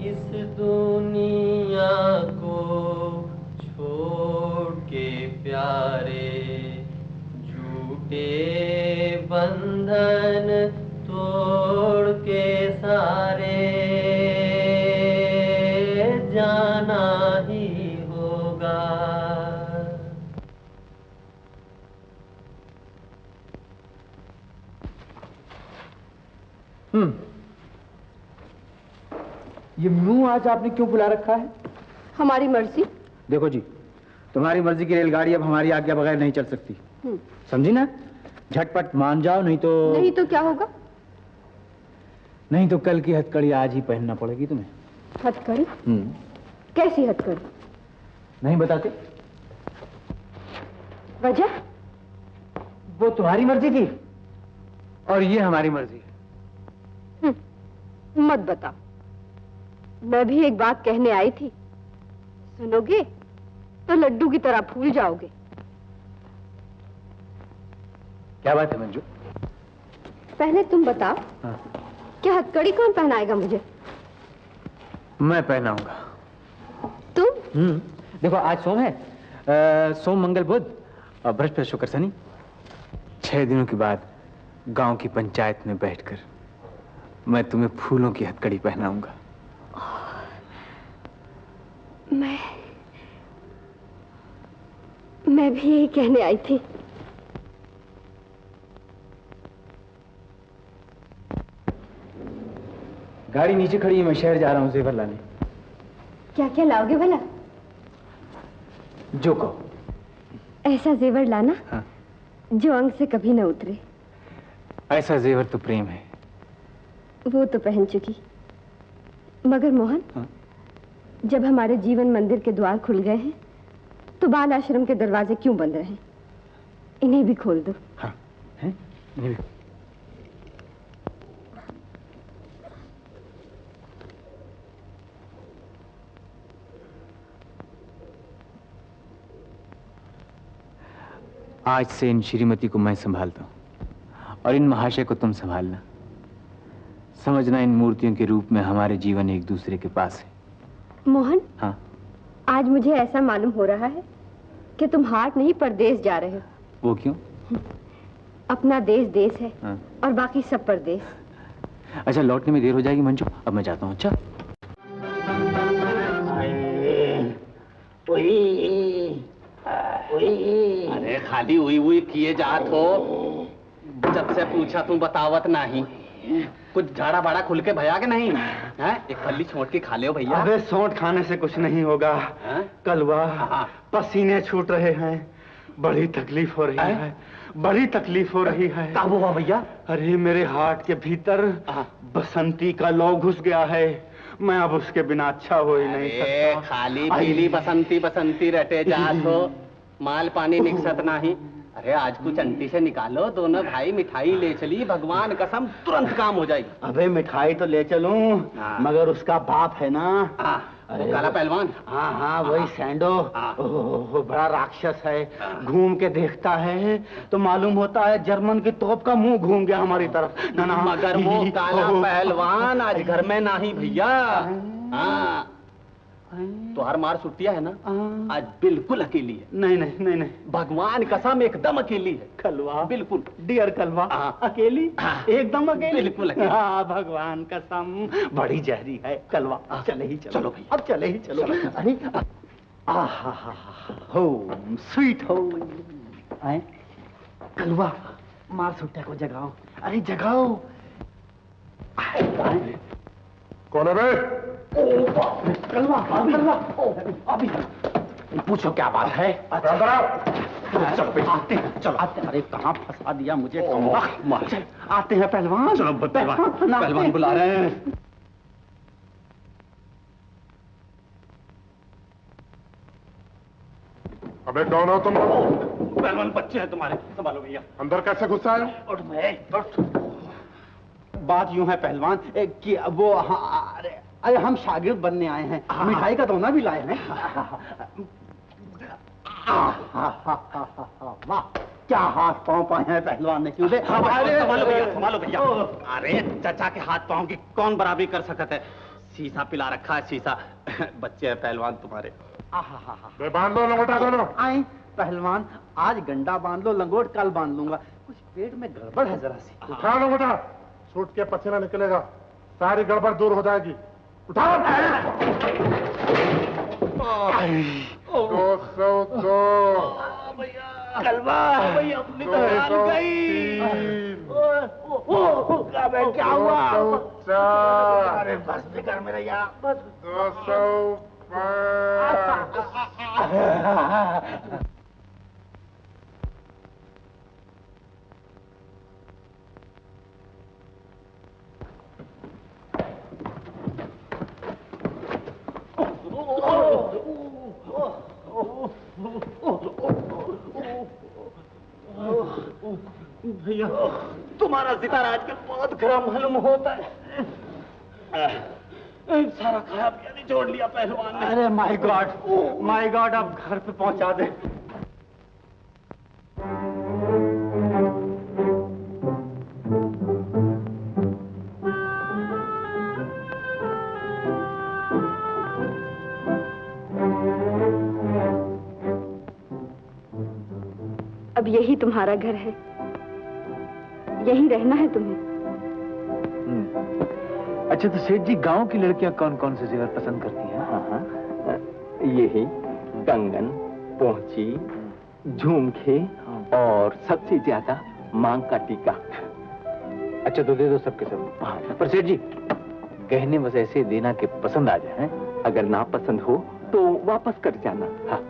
इस दुनिया को छोड़ के प्यारे, झूठे बंधन तोड़ के सारे जाना ही होगा। ये मुंह आज आपने क्यों बुला रखा है? हमारी मर्जी। देखो जी, तुम्हारी मर्जी की रेलगाड़ी अब हमारी आज्ञा बगैर नहीं चल सकती, समझी ना? झटपट मान जाओ, नहीं तो क्या होगा? नहीं तो कल की हथकड़ी आज ही पहनना पड़ेगी तुम्हें। हथकड़ी? कैसी हथकड़ी? नहीं बताते? वजह? वो तुम्हारी मर्जी थी और ये हमारी मर्जी है। मत बताओ। मैं भी एक बात कहने आई थी, सुनोगे तो लड्डू की तरह फूल जाओगे। क्या बात है मंजू? पहले तुम बताओ, हाँ। क्या हथकड़ी कौन पहनाएगा मुझे? मैं पहनाऊंगा। तुम? देखो आज सोम है, सोम मंगल बुध और बृहस्पति शुक्र शनि। 6 दिनों के बाद गांव की पंचायत में बैठकर मैं तुम्हें फूलों की हथकड़ी पहनाऊंगा। मैं भी यही कहने आई थी। गाड़ी नीचे खड़ी है, मैं शहर जा रहा हूँ जेवर लाने। क्या क्या लाओगे भला? जो कहो। ऐसा जेवर लाना हाँ। जो अंग से कभी न उतरे। ऐसा जेवर तो प्रेम है। वो तो पहन चुकी, मगर मोहन, हाँ? जब हमारे जीवन मंदिर के द्वार खुल गए हैं तो बाल आश्रम के दरवाजे क्यों बंद रहे? इन्हें भी खोल दो। हाँ, हैं? इन्हें भी। आज से इन श्रीमती को मैं संभालता हूं और इन महाशय को तुम संभालना। समझना, इन मूर्तियों के रूप में हमारे जीवन एक दूसरे के पास है। मोहन, हाँ? आज मुझे ऐसा मालूम हो रहा है कि तुम हाट नहीं परदेश जा रहे हो। वो क्यों? अपना देश देश है, हाँ। और बाकी सब परदेश। अच्छा, लौटने में देर हो जाएगी मंजू, अब मैं जाता हूँ। अच्छा। अरे खाली हुई किए जात हो, जब से पूछा तुम बतावत नहीं। कुछ झाड़ा बाड़ा खुल के भया के नहीं है? एक फल्ली छोड़ के खा ले भैया। अबे सोंठ खाने से कुछ नहीं होगा। कलवा, पसीने छूट रहे हैं, बड़ी तकलीफ हो रही है, बड़ी तकलीफ हो रही है। कब हुआ भैया? अरे मेरे हार्ट के भीतर बसंती का लौ घुस गया है, मैं अब उसके बिना अच्छा हो ही नहीं सकता। खाली पीली बसंती बसंती रटे जात हो, माल पानी निकसत नहीं। अरे आज कुछ अंटी से निकालो, दोनों भाई मिठाई ले चली, भगवान कसम तुरंत काम हो जाएगी। अबे मिठाई तो ले चलूं, मगर उसका बाप है ना, वो काला पहलवान। हाँ हाँ वही सैंडो, ओह बड़ा राक्षस है। घूम के देखता है तो मालूम होता है जर्मन की तोप का मुंह घूम गया हमारी तरफ। ना ना मगर वो काला पहलवान आज घर में नहीं भैया। हाँ तो हर मार छुट्टिया है ना, आज बिल्कुल अकेली है। नहीं नहीं नहीं नहीं, भगवान कसम एकदम अकेली है। कलवा, बिल्कुल डियर कलवा, अकेली, एकदम अकेली, बिल्कुल अकेली। हाँ भगवान कसम, बड़ी जहरी है कलवा। चले ही चलो भैया, अब चले ही चलो। अरे होम स्वीट होम। आए कलवा, मार छुट्टिया को जगाओ। अरे जगाओ। कौन है बे? कलवा, कलवा, अभी पूछो क्या बात है? चलो आते हैं, चलो आते हैं। अरे कहाँ फंसा दिया मुझे, आते हैं पहलवान। चलो पहलवान बुला रहे हैं। अबे कौन हो तुम? पहलवान बच्चे हैं तुम्हारे, संभालो भैया। अंदर कैसे घुसा है? उठ मैं, बात यूं है पहलवान कि वो अरे हम शागिर्द बनने आए हैं, मिठाई का दोना भी लाए हैं। वाह क्या हाथ पांव पाए हैं पहलवान ने, क्यों दे? संभालो भैया। अरे चाचा के हाथ पांव की कौन बराबरी कर सकता है? शीशा पिला रखा है, शीशा। बच्चे हैं पहलवान तुम्हारे। बांध लो लंगोटा दोनों। आए पहलवान, आज गंडा बांध लो, लंगोट कल बांध लूंगा। कुछ पेट में गड़बड़ है जरा सी। उठा लंगोटा, छूट के पसीना निकलेगा, सारी गड़बड़ दूर हो जाएगी। उठा। 202 कलवा अपनी तो हार गई। क्या हुआ? 204 अरे बस बेकार मेरा यार, बस 205 भैया तुम्हारा सितारा आजकल बहुत गर्म मालूम होता है। सारा खाया पिया निचोड़ लिया पहलवान ने। अरे माय गॉड अब घर पे पहुंचा दे। अब यही तुम्हारा घर है, यहीं रहना है तुम्हें। अच्छा तो सेठ जी गांव की लड़कियां कौन कौन से जेवर पसंद करती हैं? हाँ, यही कंगन, पोंची, झुमके और सबसे ज्यादा मांग का टीका। अच्छा तो दे दो सबके सब। हाँ, पर सेठ जी गहने बस ऐसे देना कि पसंद आ जाए। अगर ना पसंद हो तो वापस कर जाना। हाँ।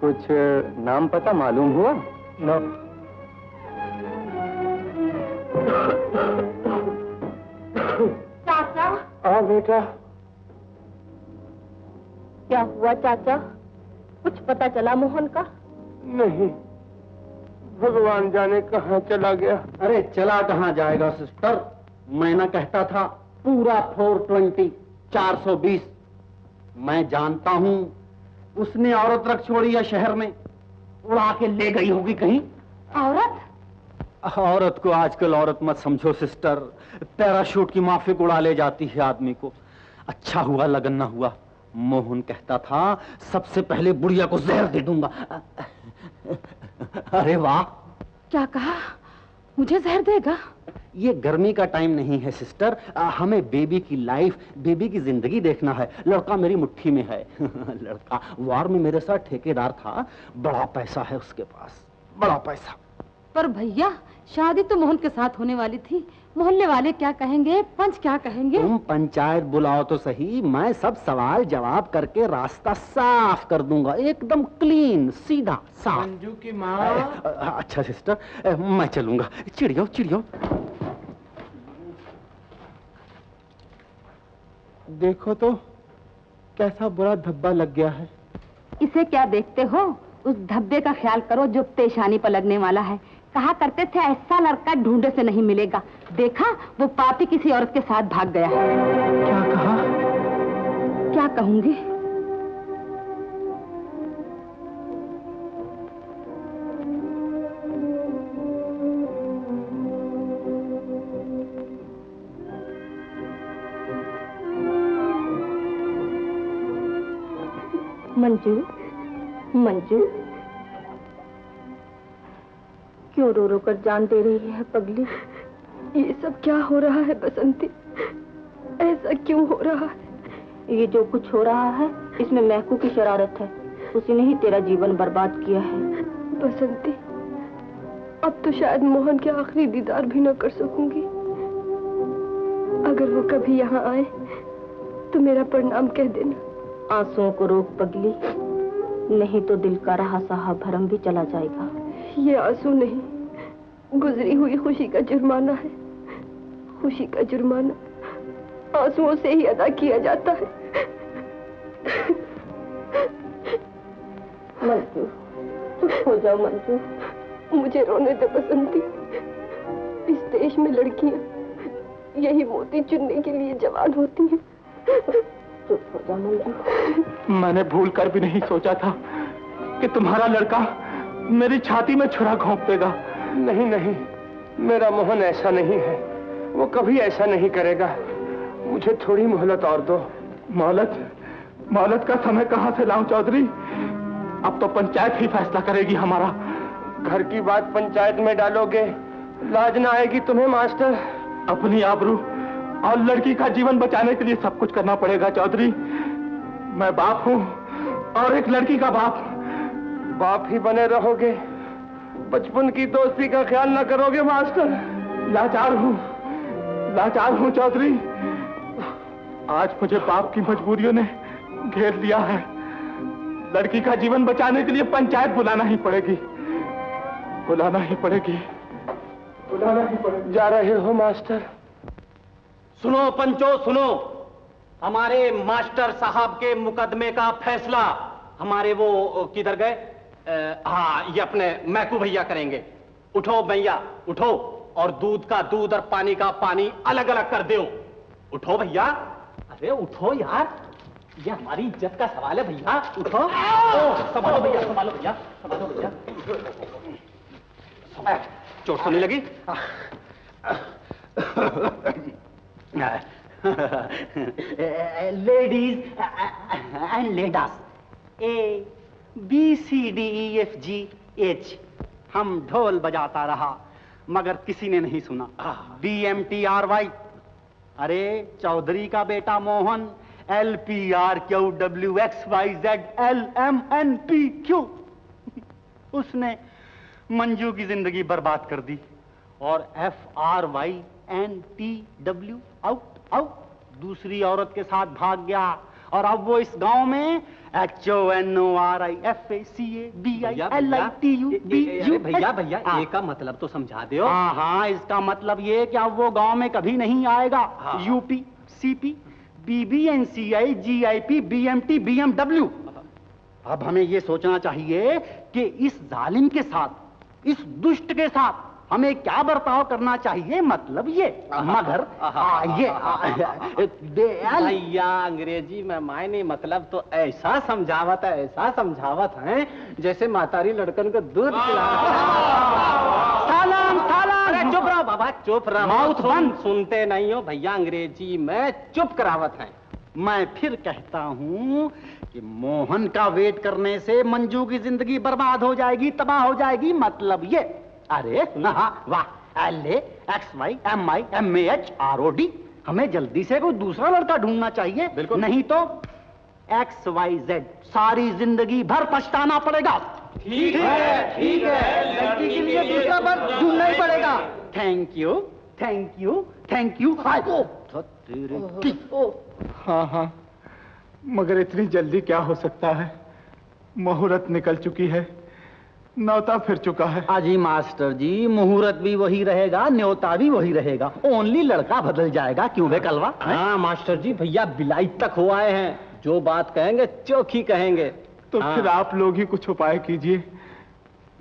कुछ नाम पता मालूम हुआ? ना। चाचा। हाँ बेटा। क्या हुआ चाचा? कुछ पता चला मोहन का? नहीं, भगवान जाने कहाँ चला गया। अरे चला कहाँ जाएगा सिस्टर, मैं ना कहता था पूरा 420 420। मैं जानता हूँ उसने औरत रख छोड़ी है शहर में, उड़ा के ले गई होगी कहीं। औरत? औरत को आजकल औरत मत समझो सिस्टर, पैराशूट की माफिक उड़ा ले जाती है आदमी को। अच्छा हुआ लगन ना हुआ। मोहन कहता था सबसे पहले बुढ़िया को जहर दे दूंगा। अरे वाह। क्या कहा? मुझे जहर देगा? ये गर्मी का टाइम नहीं है सिस्टर, हमें बेबी की लाइफ, बेबी की जिंदगी देखना है। लड़का मेरी मुट्ठी में है। लड़का वार में मेरे साथ ठेकेदार था, बड़ा पैसा है उसके पास, बड़ा पैसा। पर भैया शादी तो मोहन के साथ होने वाली थी, मोहल्ले वाले क्या कहेंगे, पंच क्या कहेंगे? तुम पंचायत बुलाओ तो सही, मैं सब सवाल जवाब करके रास्ता साफ कर दूंगा, एकदम क्लीन सीधा साफ। मंजू की माँ। अच्छा सिस्टर मैं चलूंगा। चिड़ियो चिड़ियो। देखो तो कैसा बुरा धब्बा लग गया है। इसे क्या देखते हो? उस धब्बे का ख्याल करो जो पेशानी पर लगने वाला है। कहा करते थे ऐसा लड़का ढूंढे से नहीं मिलेगा। देखा वो पापी किसी औरत के साथ भाग गया। क्या कहा? क्या कहूंगी? मंजू, मंजू, क्यों रो रो कर जान दे रही है पगली? ये सब क्या हो रहा है बसंती? ऐसा क्यों हो रहा है? ये जो कुछ हो रहा है इसमें महकू की शरारत है। उसी ने ही तेरा जीवन बर्बाद किया है। बसंती, अब तो शायद मोहन के आखिरी दीदार भी न कर सकूंगी। अगर वो कभी यहाँ आए तो मेरा प्रणाम कह देना। आंसुओं को रोक पगली, नहीं तो दिल का रहा सहा भरम भी चला जाएगा। ये आंसू नहीं, गुजरी हुई खुशी का जुर्माना है। खुशी का जुर्माना आंसुओं से ही अदा किया जाता है। मंजू, चुप हो जाओ मंजू। मुझे रोने दे बसंती। इस देश में लड़कियां यही मोती चुनने के लिए जवान होती हैं। चुप हो जाओ मंजू। मैंने भूल कर भी नहीं सोचा था कि तुम्हारा लड़का मेरी छाती में छुरा घोंप देगा। नहीं नहीं, मेरा मोहन ऐसा नहीं है, वो कभी ऐसा नहीं करेगा। मुझे थोड़ी मोहलत और दो। मोहलत का समय कहाँ से लाऊं चौधरी? अब तो पंचायत ही फैसला करेगी हमारा। घर की बात पंचायत में डालोगे, लाज ना आएगी तुम्हें मास्टर? अपनी आबरू और लड़की का जीवन बचाने के लिए सब कुछ करना पड़ेगा चौधरी। मैं बाप हूँ और एक लड़की का बाप। बाप ही बने रहोगे, बचपन की दोस्ती का ख्याल ना करोगे मास्टर? लाचार हूँ चौधरी। आज मुझे बाप की मजबूरियों ने घेर लिया है। लड़की का जीवन बचाने के लिए पंचायत बुलाना ही पड़ेगी। जा रहे हो मास्टर? सुनो पंचो सुनो, हमारे मास्टर साहब के मुकदमे का फैसला हमारे वो किधर गए? हाँ, ये अपने महकू भैया करेंगे। उठो भैया उठो, और दूध का दूध और पानी का पानी अलग अलग कर दो। उठो भैया, अरे उठो यार, ये हमारी इज्जत का सवाल है भैया। उठो, संभालो भैया, संभालो भैया, संभालो भैया। चोट तो नहीं लगी? Ladies and ladies, A B C D E F G H. हम ढोल बजाता रहा मगर किसी ने नहीं सुना। BMTRY, अरे चौधरी का बेटा मोहन LPRQWXYZLMNPQ, उसने मंजू की जिंदगी बर्बाद कर दी। और FRYNTW आउट, दूसरी औरत के साथ भाग गया। और अब वो इस गांव में HONORIFACABILITUB। भैया ये का मतलब तो समझा दो। हाँ, इसका मतलब ये कि अब वो गांव में कभी नहीं आएगा। UP, CP, BB, NCI, GIP, BMT, BMW। अब हमें ये सोचना चाहिए कि इस जालिम के साथ, इस दुष्ट के साथ हमें क्या बर्ताव करना चाहिए। मतलब ये, मगर भैया अंग्रेजी में मायने मतलब तो ऐसा समझावत है जैसे मातारी लड़कन को दूध पिला। सलाम। अरे चुप रहो बाबा, चुप रहो। माउथ बंद। सुनते नहीं हो भैया, अंग्रेजी में चुप करावत है। मैं फिर कहता हूँ कि मोहन का वेट करने से मंजू की जिंदगी बर्बाद हो जाएगी, तबाह हो जाएगी। मतलब ये, अरे वाह, LAXYMIMAHROD, हमें जल्दी से कोई दूसरा लड़का ढूंढना चाहिए। बिल्कुल, नहीं तो XYZ सारी जिंदगी भर पछताना पड़ेगा। ठीक है, लड़की के लिए दूसरा बार ढूंढना ही पड़ेगा। Thank you. हाँ, मगर इतनी जल्दी क्या हो सकता है? मुहूर्त निकल चुकी है, न्योता फिर चुका है। अजी मास्टर जी, मुहूर्त भी वही रहेगा, न्योता भी वही रहेगा, ओनली लड़का बदल जाएगा। क्यों बे कलवा? हाँ मास्टर जी, भैया बिलाइत तक हो आए हैं, जो बात कहेंगे चौखी कहेंगे। तो फिर आप लोग ही कुछ उपाय कीजिए,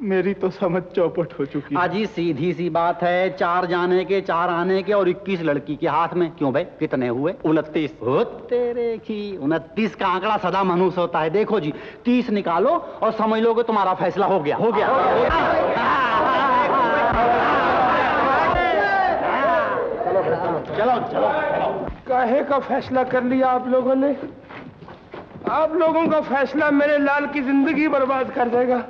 मेरी तो समझ चौपट हो चुकी है। अजी सीधी सी बात है, 4 जाने के 4 आने के और 21 लड़की के हाथ में। क्यों भाई, कितने हुए? 29 हो तेरे की। 29 का आंकड़ा सदा मनुष्य होता है। देखो जी, 30 निकालो और समझ लो कि तुम्हारा फैसला हो गया। चलो। काहे का फैसला कर लिया आप लोगों ने? आप लोगों का फैसला मेरे लाल की जिंदगी बर्बाद कर देगा,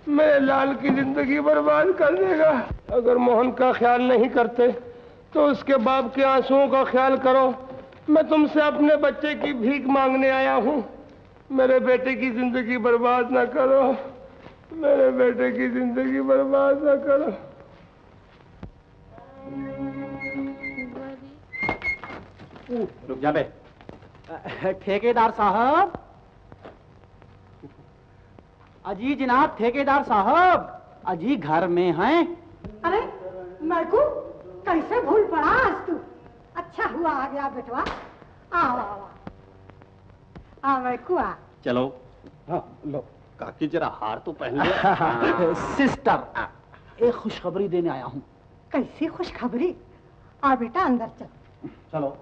मेरे लाल की जिंदगी बर्बाद कर देगा। अगर मोहन का ख्याल नहीं करते तो उसके बाप के आंसुओं का ख्याल करो। मैं तुमसे अपने बच्चे की भीख मांगने आया हूँ। मेरे बेटे की जिंदगी बर्बाद ना करो, मेरे बेटे की जिंदगी बर्बाद ना करो। रुक जा बे। ठेकेदार साहब, अजी जनाब ठेकेदार साहब, अजी घर में हैं? अरे मैकू, कैसे भूल पड़ा आज तू? अच्छा हुआ आ गया बेटवा। आओ आओ आ मैकू आ। चलो हाँ, लो काकी जरा हार तो पहन ले। सिस्टर, एक खुशखबरी देने आया हूँ। कैसी खुशखबरी? आ बेटा अंदर चल। चलो।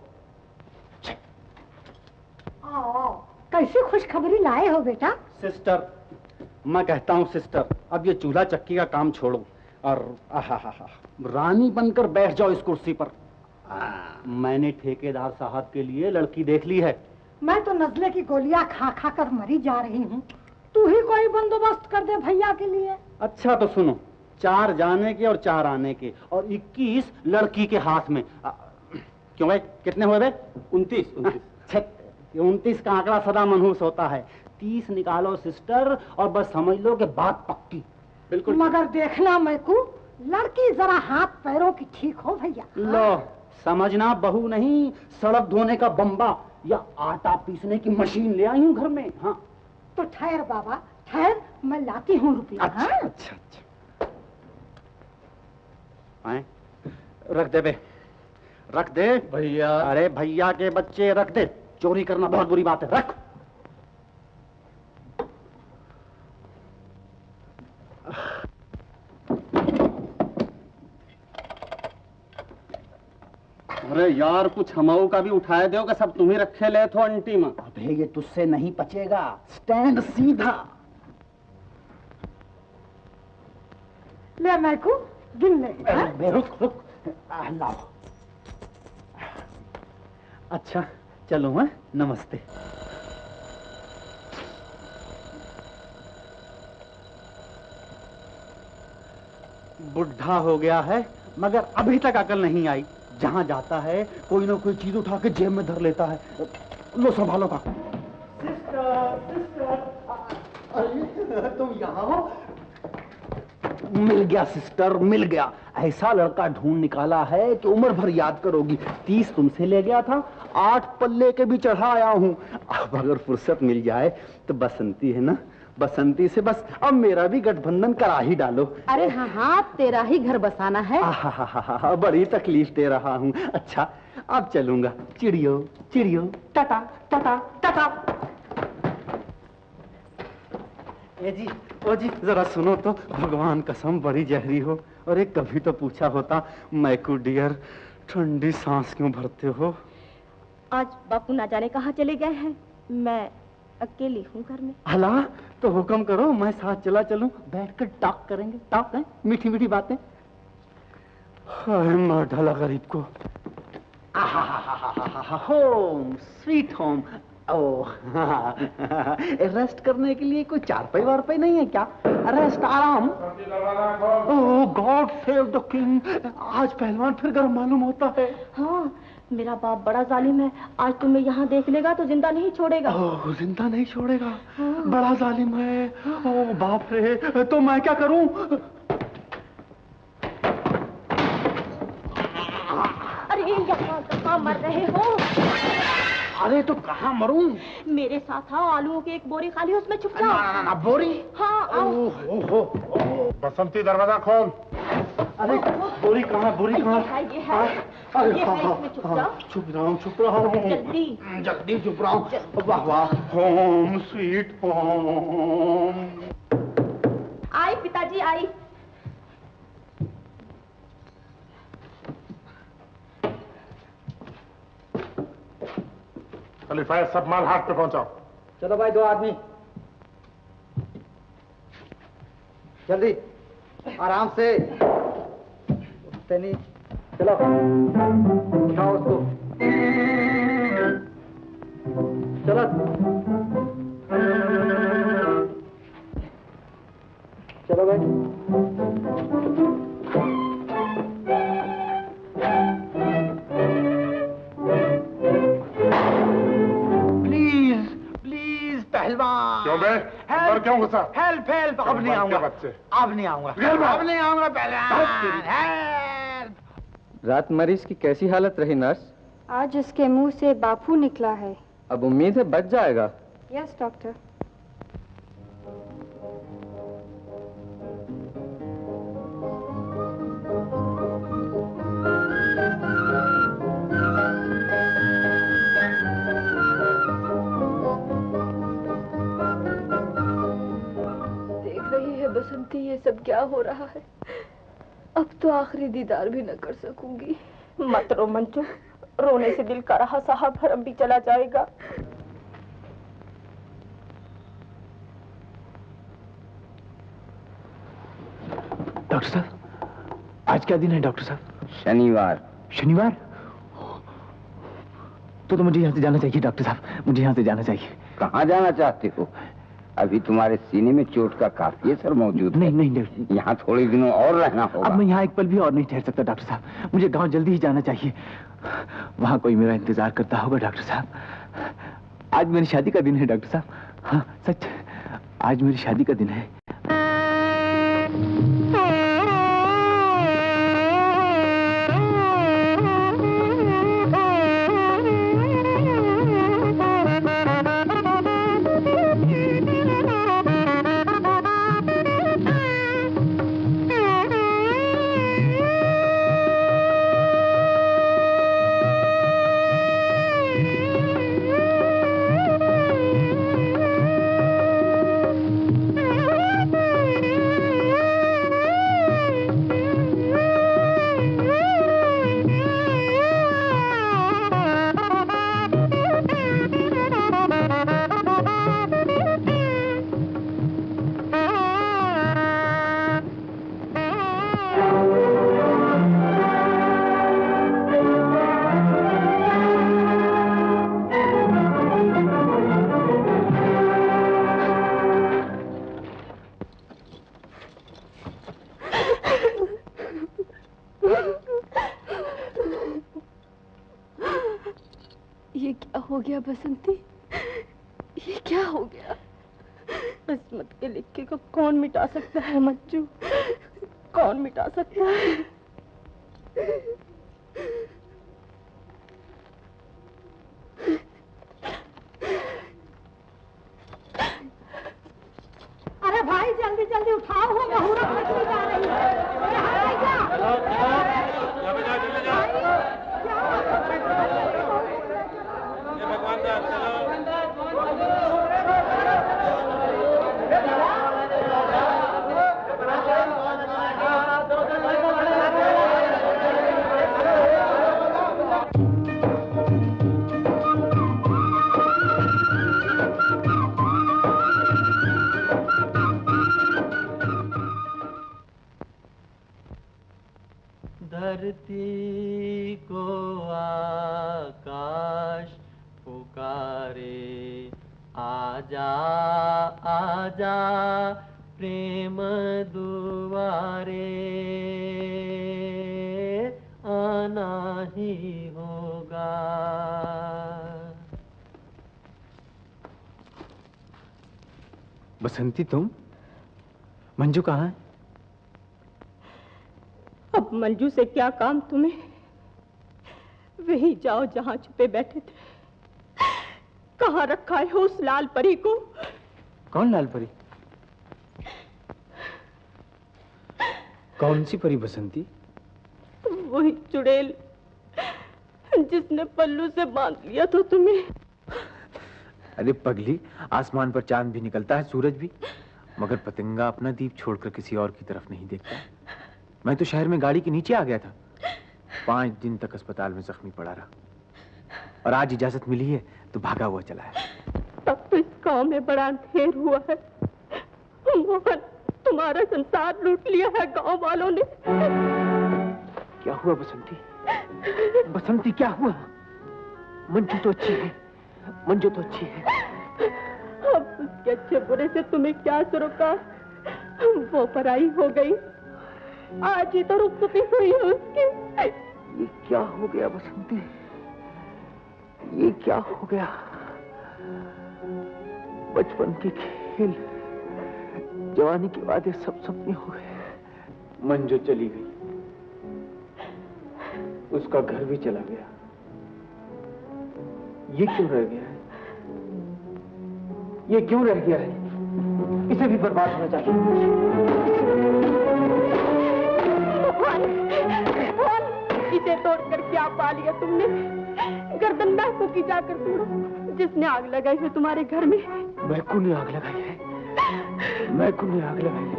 आओ आओ, कैसी खुशखबरी लाए हो बेटा? सिस्टर, मैं कहता हूँ सिस्टर, अब ये चूल्हा चक्की का काम छोड़ो और रानी बनकर बैठ जाओ इस कुर्सी पर। मैंने ठेकेदार साहब के लिए लड़की देख ली है। मैं तो नजले की गोलियां खा खा कर मरी जा रही हूँ। तू ही कोई बंदोबस्त कर दे भैया के लिए। अच्छा तो सुनो, 4 जाने के और 4 आने के और 21 लड़की के हाथ में। क्यों भाई, कितने हुए बे? 29। 29 का आंकड़ा सदा मनहूस होता है। 30 निकालो सिस्टर और बस समझ लो कि बात पक्की। बिल्कुल। मगर देखना मैकू, लड़की जरा हाथ पैरों की ठीक हो भैया। लो समझना, बहू नहीं, सड़क धोने का बम्बा या आटा पीसने की मशीन ले आई हूँ घर में। हाँ तो ठहर बाबा ठहर, मैं लाती हूँ रुपया। अच्छा, हाँ? अच्छा अच्छा। आए? रख दे बे, रख दे भैया। अरे भैया के बच्चे रख दे, चोरी करना बहुत बुरी बात है। रख। अरे यार, कुछ हमाऊ का भी उठाए दो कि सब तुम्ही रखे ले थो अंटी में। अबे ये तुझसे नहीं पचेगा, स्टैंड सीधा। ले मैकू, गिन ले। रुक रुक, लाओ। अच्छा चलो, है नमस्ते। बुढ़ा हो गया है मगर अभी तक अकल नहीं आई। जहां जाता है कोई ना कोई चीज उठा के जेब में धर लेता है। लो संभालो का। सिस्टर, सिस्टर, तुम यहाँ हो? मिल गया सिस्टर, मिल गया। ऐसा लड़का ढूंढ निकाला है कि उम्र भर याद करोगी। 30 तुमसे ले गया था, 8 पल्ले के भी चढ़ा आया हूं। अब अगर फुर्सत मिल जाए तो बसंती है ना, बसंती से बस अब मेरा भी गठबंधन करा ही डालो। अरे हाँ हाँ, तेरा ही घर बसाना है। बड़ी तकलीफ दे रहा हूँ। अच्छा अब चलूंगा। चिड़ियो चिड़ियो, टाटा टाटा टाटा। ए जी, ओ जी, जरा सुनो तो, भगवान कसम बड़ी जहरी हो। अरे कभी तो पूछा होता, मैकू डियर ठंडी सांस क्यों भरते हो? आज बापू ना जाने कहाँ चले गए हैं, मैं अकेली हूँ घर में। अला तो हुक्म करो, मैं साथ चला चलूं, बैठकर टॉक करेंगे। टॉक है, मीठी मीठी बातें। मार डाला गरीब को। Home sweet home. Oh rest करने के लिए कोई चारपाई वारपाई नहीं है क्या? रेस्ट, आराम। ओह गॉड सेव द किंग। आज पहलवान फिर गर्म मालूम होता है। हाँ, मेरा बाप बड़ा जालिम है। आज तुम्हें यहाँ देख लेगा तो जिंदा नहीं छोड़ेगा। ओह जिंदा नहीं छोड़ेगा? हाँ। बड़ा जालिम है। ओह बाप रे, तो मैं क्या करूं? अरे यहाँ कहाँ मर रहे हो? अरे तो कहाँ मरूं? मेरे साथ आओ, आलूओं की एक बोरी खाली, उसमें छुप जाओ। ना, ना, बोरी? हाँ आओ। बसंती दरवाजा खोल। अरे बोरी कहाँ, बोरी कहाँ? ये है, इसमें छुप जाओ। छुप रहा हूँ। जल्दी जल्दी छुप रहा हूँ। वाह वाह, होम स्वीट होम। आई पिताजी, आई। खलीफा, सब माल हाट पे पहुंचाओ। चलो भाई, 2 आदमी जल्दी, आराम से। नहीं, चलो उठाओ उसको। चलो चलो बैठ। प्लीज प्लीज पहलवान। क्यों बे? पर क्यों गुस्सा? Help help. अब नहीं आऊंगा, बच्चे अब नहीं आऊंगा, अब नहीं आऊंगा पहलवान। हेल्प। रात मरीज की कैसी हालत रही नर्स? आज उसके मुंह से बापू निकला है। अब उम्मीद है बच जाएगा। Yes doctor. देख रही है बसंती ये सब क्या हो रहा है। अब तो आखिरी दीदार भी न कर सकूंगी। मत रो मंजू, रोने से दिल का रहा साहब भरम भी चला जाएगा। डॉक्टर साहब, आज क्या दिन है डॉक्टर साहब? शनिवार। शनिवार? तो मुझे यहाँ से जाना चाहिए डॉक्टर साहब, मुझे यहाँ से जाना चाहिए। कहाँ जाना चाहते हो? अभी तुम्हारे सीने में चोट का काफी असर मौजूद है। नहीं, यहाँ थोड़े दिनों और रहना होगा। अब मैं यहाँ एक पल भी और नहीं ठहर सकता डॉक्टर साहब, मुझे गांव जल्दी ही जाना चाहिए। वहाँ कोई मेरा इंतजार करता होगा डॉक्टर साहब। आज मेरी शादी का दिन है डॉक्टर साहब। हाँ सच, आज मेरी शादी का दिन है। ये क्या हो गया बसंती, ये क्या हो गया? किस्मत के लिखे को कौन मिटा सकता है मंजू, कौन मिटा सकता है? अरे भाई जल्दी जल्दी उठाओ, हो मुहूर्त मछली जा रही धरती को आकाश पुकारे, आजा आजा प्रेम दुआरे, आना ही होगा। बसंती तुम? मंजू कहाँ है? अब मंजू से क्या काम तुम्हें? वहीं जाओ जहां छुपे बैठे थे। कहाँ रखा है उस लाल परी को? कौन लाल परी? कौन सी परी बसंती? वही चुड़ैल जिसने पल्लू से बांध लिया था तुम्हें। अरे पगली, आसमान पर चांद भी निकलता है, सूरज भी, मगर पतंगा अपना दीप छोड़कर किसी और की तरफ नहीं देखता। मैं तो शहर में गाड़ी के नीचे आ गया था, 5 दिन तक अस्पताल में जख्मी पड़ा रहा, और आज इजाजत मिली है तो भागा हुआ चला है। तब तो इस गांव में बड़ा अंधेर हुआ है। मोहन, तुम्हारा संसार लूट लिया है गांव वालों ने। क्या हुआ बसंती? बसंती क्या हुआ? मंजू तो अच्छी है, मंजू तो अच्छी है। अब उसके अच्छे बुरे से तुम्हें क्या सरोकार? वो पराई हो गई, आज ही तो रुखसती हुई है उसकी। ये क्या हो गया बसंती, ये क्या हो गया? बचपन के खेल, जवानी के बाद ये सब सपने हो गए। मंजू चली गई, उसका घर भी चला गया, ये क्यों रह गया है? ये क्यों रह गया है? इसे भी बर्बाद होना चाहिए। इसे तोड़कर क्या पा लिया तुमने? गर्दन महकू की जाकर तोड़ो, जिसने आग लगाई है तुम्हारे घर में। महकू ने आग लगाई है, महकू ने आग लगाई है।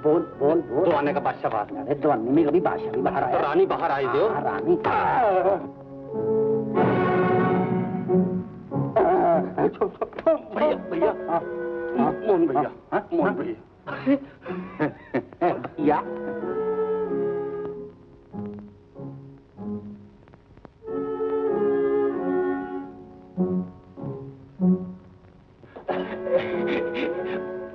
बोल बोल बोल। तो आने का बादशाह बात कर, दवानी में कभी बादशाह भी बाहर आया? तो रानी बाहर आई दो। रानी भैया भैया, मोहन भैया, मोहन भैया। या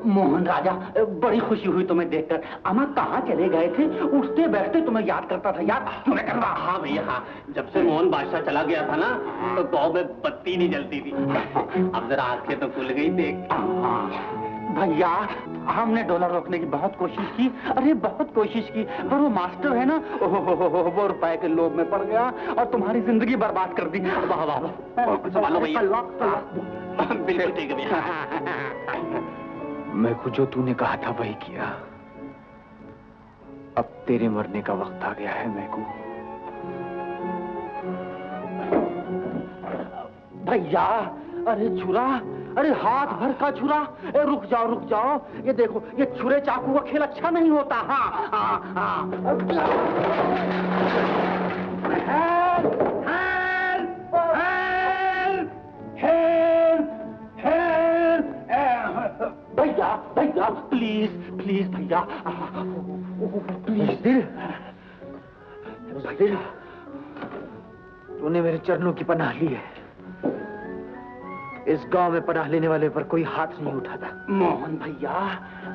मोहन राजा, बड़ी खुशी हुई तुम्हें देखकर। अम्मा कहाँ चले गए थे? उठते बैठते तुम्हें याद करता था, याद क्यों नहीं करता? हाँ भैया, हाँ, जब से मोहन बादशाह चला गया था ना, तो गांव में बत्ती नहीं जलती थी। अब जरा आंखें तो खुल गई देख। भैया, हमने डोला रोकने की बहुत कोशिश की, अरे बहुत कोशिश की, पर वो मास्टर है ना, वो रुपए के लोभ में पड़ गया और तुम्हारी जिंदगी बर्बाद कर दी। वाह वाह वाह, संभालो भैया। बिल्कुल ठीक है भैया। मैं को जो तूने कहा था वही किया। अब तेरे मरने का वक्त आ गया है मैं को। भैया, अरे छुरा, अरे हाथ भर का छुरा। रुक जाओ रुक जाओ, ये देखो, ये छुरे चाकू का खेल अच्छा नहीं होता। हाँ हाँ हाँ। भैया भैया, प्लीज प्लीज भैया, प्लीज। दिल, तूने मेरे चरणों की पनाह ली है। इस गांव में पनाह लेने वाले पर कोई हाथ नहीं उठाता। मोहन भैया,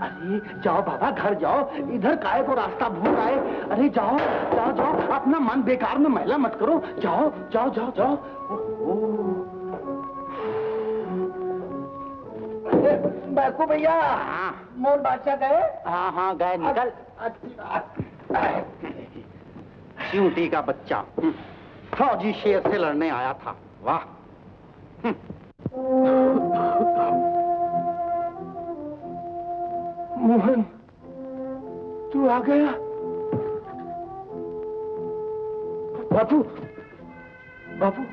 अरे जाओ बाबा, घर जाओ, इधर काहे को रास्ता भूल आए। अरे जाओ जाओ जाओ, अपना मन बेकार में मैला मत करो, जाओ जाओ जाओ जाओ। बैठो भैया। मोहन बादशाह गए? हाँ हाँ गए, निकल। चींटी का बच्चा फौजी शेर से लड़ने आया था। वाह। मोहन, तू आ गया? बापू, बापू,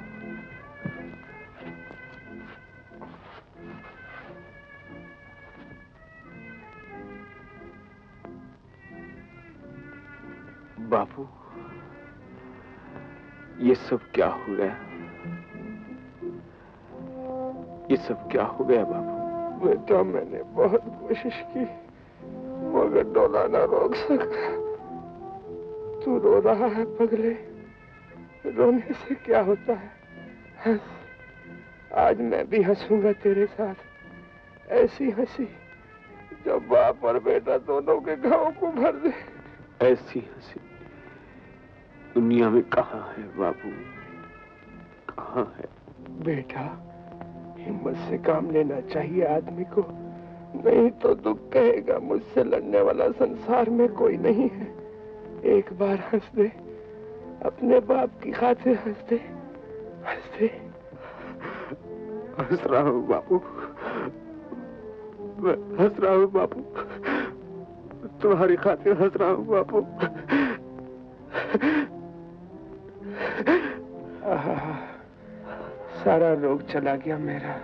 बापू, ये सब क्या हो गया? ये सब क्या हो गया बापू? बेटा, मैंने बहुत कोशिश की मगर डोला ना रोक सका। तू रो रहा है पगले, रोने से क्या होता है? हंस, आज मैं भी हंसूंगा तेरे साथ। ऐसी हंसी जो बाप और बेटा दोनों के घावों को भर दे। ऐसी हंसी दुनिया में कहाँ है बापू, कहाँ है? बेटा, हिम्मत से काम लेना चाहिए आदमी को, नहीं तो दुख कहेगा मुझसे लड़ने वाला संसार में कोई नहीं है। एक बार हंस दे, अपने बाप की खातिर हंस दे, हंस दे। हंस रहा हूँ बापू, मैं हंस रहा हूँ बापू, तुम्हारी खातिर हंस रहा हूँ बापू। सारा रोग चला गया मेरा।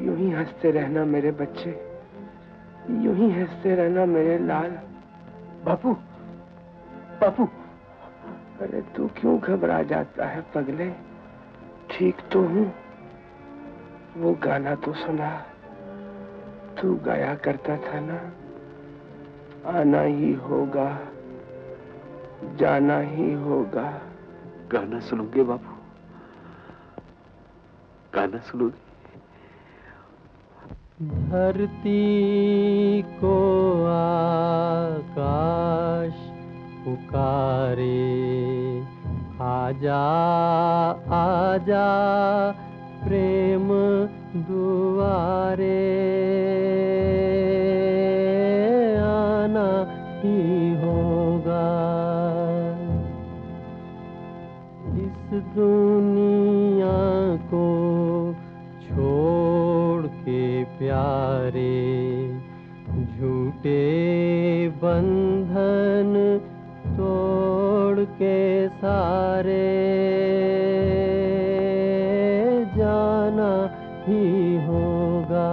यूं ही हंसते रहना मेरे बच्चे, यूं ही हंसते रहना मेरे लाल। बापू, बापू, अरे तू क्यों घबरा जाता है पगले? ठीक तो हूँ। वो गाना तो सुना, तू गाया करता था ना, आना ही होगा, जाना ही होगा। गाना सुनोगे बाबू? गाना सुनोगे? धरती को आकाश पुकारे, आजा आजा प्रेम दुआरे, आना ही होगा। इस दुनिया को छोड़ के प्यारे, झूठे बंधन तोड़ के सारे, जाना ही होगा।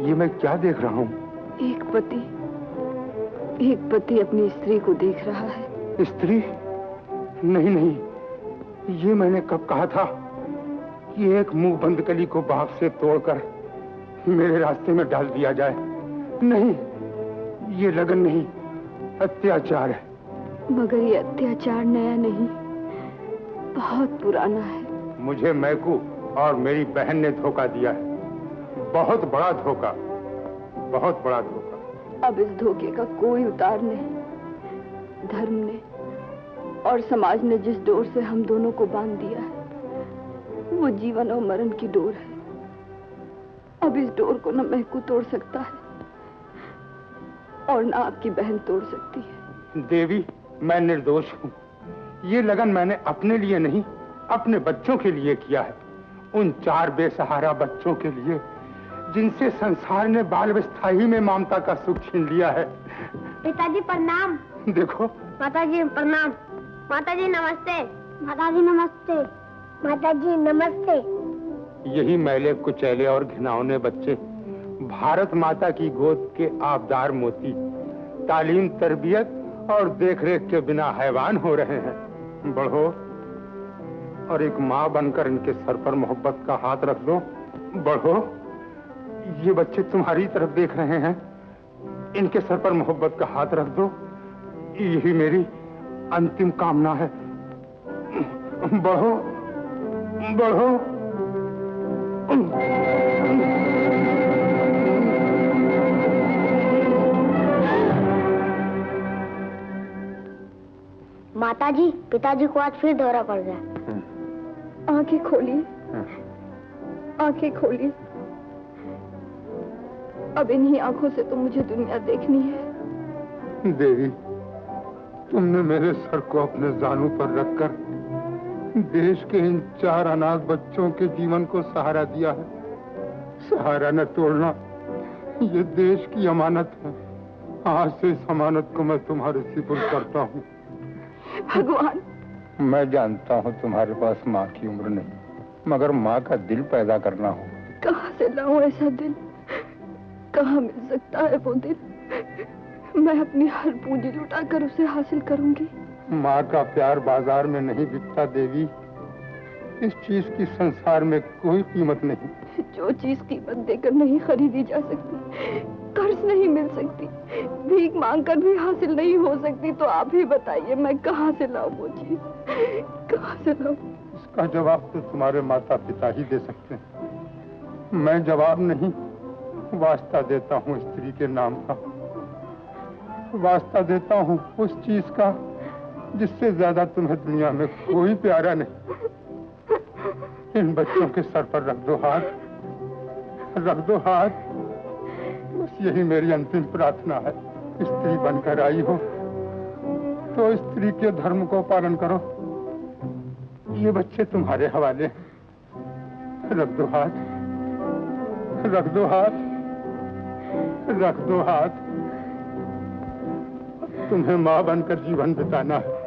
ये मैं क्या देख रहा हूँ? एक पति अपनी स्त्री को देख रहा है। स्त्री? नहीं नहीं, ये मैंने कब कहा था कि एक मुंह बंद कली को बाप से तोड़कर मेरे रास्ते में डाल दिया जाए? नहीं, ये लगन नहीं, अत्याचार है। मगर ये अत्याचार नया नहीं, बहुत पुराना है। मुझे मैकू और मेरी बहन ने धोखा दिया है, बहुत बड़ा धोखा, बहुत बड़ा धोखा। अब इस धोखे का कोई उतार नहीं। धर्म ने और समाज ने जिस डोर से हम दोनों को बांध दिया है, वो जीवन और मरण की डोर है। अब इस डोर को न महकू तोड़ सकता है और न आपकी बहन तोड़ सकती है। देवी, मैं निर्दोष हूँ। ये लगन मैंने अपने लिए नहीं, अपने बच्चों के लिए किया है। उन 4 बेसहारा बच्चों के लिए जिनसे संसार ने बाल्यावस्था ही में ममता का सुख छीन लिया है। पिताजी प्रणाम। देखो। माताजी प्रणाम। माताजी नमस्ते। माताजी नमस्ते। माताजी नमस्ते। यही मैले कुचैले और घिनौने बच्चे भारत माता की गोद के आबदार मोती तालीम, तरबियत और देखरेख के बिना हैवान हो रहे हैं। बढ़ो और एक माँ बनकर इनके सर पर मोहब्बत का हाथ रख दो। बढ़ो, ये बच्चे तुम्हारी तरफ देख रहे हैं, इनके सर पर मोहब्बत का हाथ रख दो। यही मेरी अंतिम कामना है। बढ़ो, बढ़ो। माताजी, पिताजी को आज फिर दौरा पड़ गया। आंखें खोलिए, आंखें खोलिए। अब इन्हीं आंखों से तो मुझे दुनिया देखनी है। देवी, तुमने मेरे सर को अपने जानू पर रखकर देश के इन 4 अनाथ बच्चों के जीवन को सहारा दिया है। सहारा न तोड़ना, ये देश की अमानत है। आज से इस अमानत को मैं तुम्हारे सिपुर्द करता हूँ। भगवान, मैं जानता हूँ तुम्हारे पास माँ की उम्र नहीं, मगर माँ का दिल पैदा करना हो। कहाँ से लाऊं ऐसा दिल? कहाँ मिल सकता है वो दिल? मैं अपनी हर पूंजी लुटाकर उसे हासिल करूंगी। माँ का प्यार बाजार में नहीं बिकता देवी। इस चीज की संसार में कोई कीमत नहीं। जो चीज कीमत देकर नहीं खरीदी जा सकती, कर्ज नहीं मिल सकती, भीख मांगकर भी हासिल नहीं हो सकती, तो आप ही बताइए मैं कहाँ से लाऊं वो चीज? कहाँ से लाऊं? इस इसका जवाब तो तुम्हारे माता पिता ही दे सकते हैं। मैं जवाब नहीं, वास्ता देता हूँ स्त्री के नाम का, वास्ता देता हूँ उस चीज का जिससे ज्यादा तुम्हें दुनिया में कोई प्यारा नहीं। इन बच्चों के सर पर रख दो हाथ, रख दो हाथ। बस यही मेरी अंतिम प्रार्थना है। स्त्री बनकर आई हो तो स्त्री के धर्म को पालन करो। ये बच्चे तुम्हारे हवाले हैं। रख दो हाथ, रख दो हाथ, रख दो हाथ। तुम्हें मां बनकर जीवन बिताना है।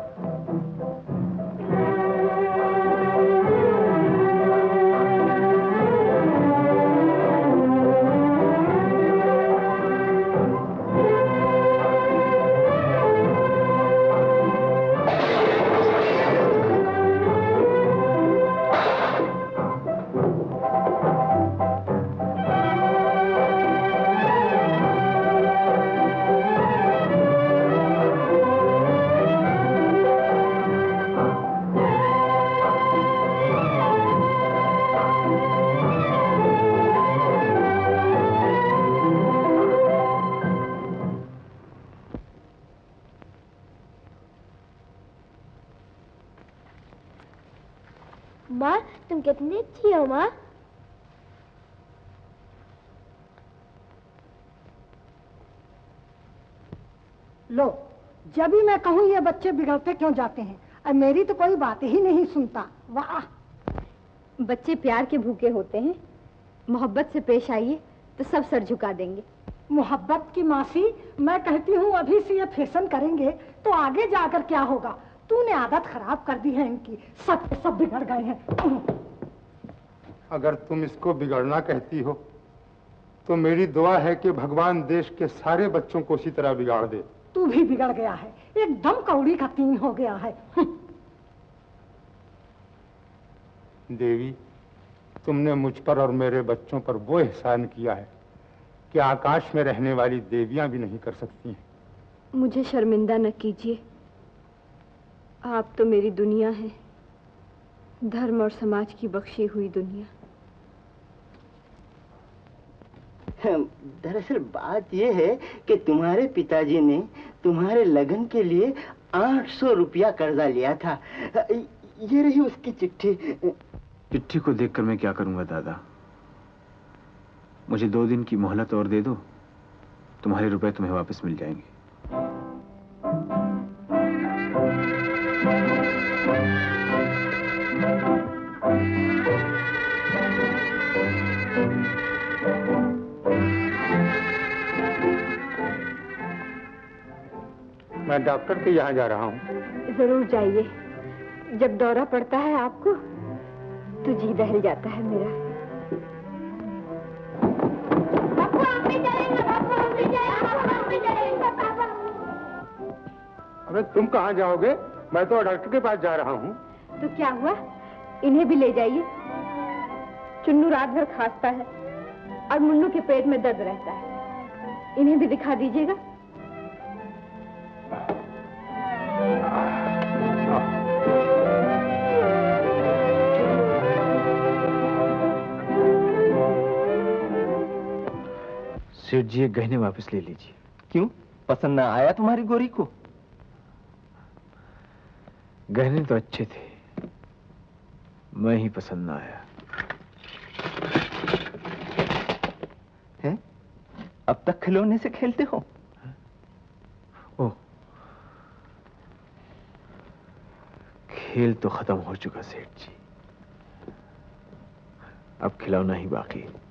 माँ, तुम कितनी अच्छी हो माँ। लो, जब भी मैं कहूँ ये बच्चे बिगड़ते क्यों जाते हैं, और मेरी तो कोई बात ही नहीं सुनता। वाह! बच्चे प्यार के भूखे होते हैं, मोहब्बत से पेश आइए तो सब सर झुका देंगे। मोहब्बत की मासी, मैं कहती हूँ अभी से ये फैशन करेंगे तो आगे जाकर क्या होगा। तूने आदत खराब कर दी है इनकी, सब बिगड़ गए हैं। अगर तुम इसको बिगड़ना कहती हो तो मेरी दुआ है कि भगवान देश के सारे बच्चों को उसी तरह बिगाड़ दे। तू भी बिगड़ गया है, एकदम कौड़ी का तीन हो गया है। देवी, तुमने मुझ पर और मेरे बच्चों पर वो एहसान किया है कि आकाश में रहने वाली देवियां भी नहीं कर सकती हैं। मुझे शर्मिंदा न कीजिए, आप तो मेरी दुनिया है, धर्म और समाज की बख्शी हुई दुनिया। दरअसल बात यह है कि तुम्हारे पिताजी ने तुम्हारे लगन के लिए 800 रुपया कर्जा लिया था। ये रही उसकी चिट्ठी। चिट्ठी को देखकर मैं क्या करूंगा दादा? मुझे 2 दिन की मोहलत और दे दो, तुम्हारे रुपए तुम्हें वापस मिल जाएंगे। मैं डॉक्टर के यहाँ जा रहा हूँ। जरूर जाइए, जब दौरा पड़ता है आपको तो जी दहल जाता है मेरा। अरे तुम कहाँ जाओगे? मैं तो डॉक्टर के पास जा रहा हूँ। तो क्या हुआ, इन्हें भी ले जाइए। चुन्नू रात भर खांसता है और मुन्नू के पेट में दर्द रहता है, इन्हें भी दिखा दीजिएगा। सेठ जी, ये गहने वापस ले लीजिए। क्यों, पसंद ना आया तुम्हारी गोरी को? गहने तो अच्छे थे, मैं ही पसंद ना आया। है? अब तक खिलौने से खेलते हो? ओह, खेल तो खत्म हो चुका सेठ जी, अब खिलौना ही बाकी है।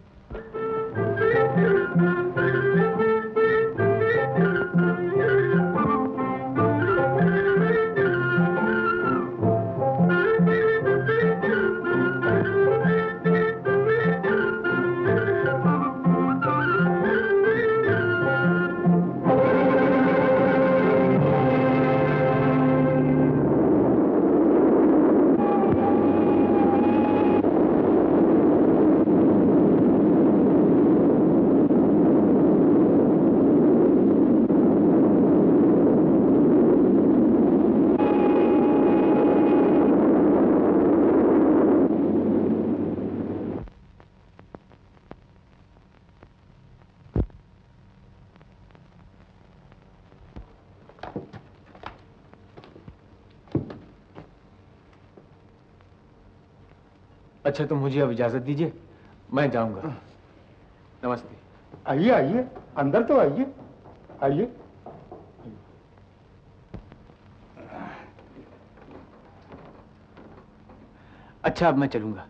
अच्छा तो मुझे अब इजाजत दीजिए, मैं जाऊंगा। नमस्ते। आइए आइए, अंदर तो आइए, आइए। अच्छा अब मैं चलूंगा।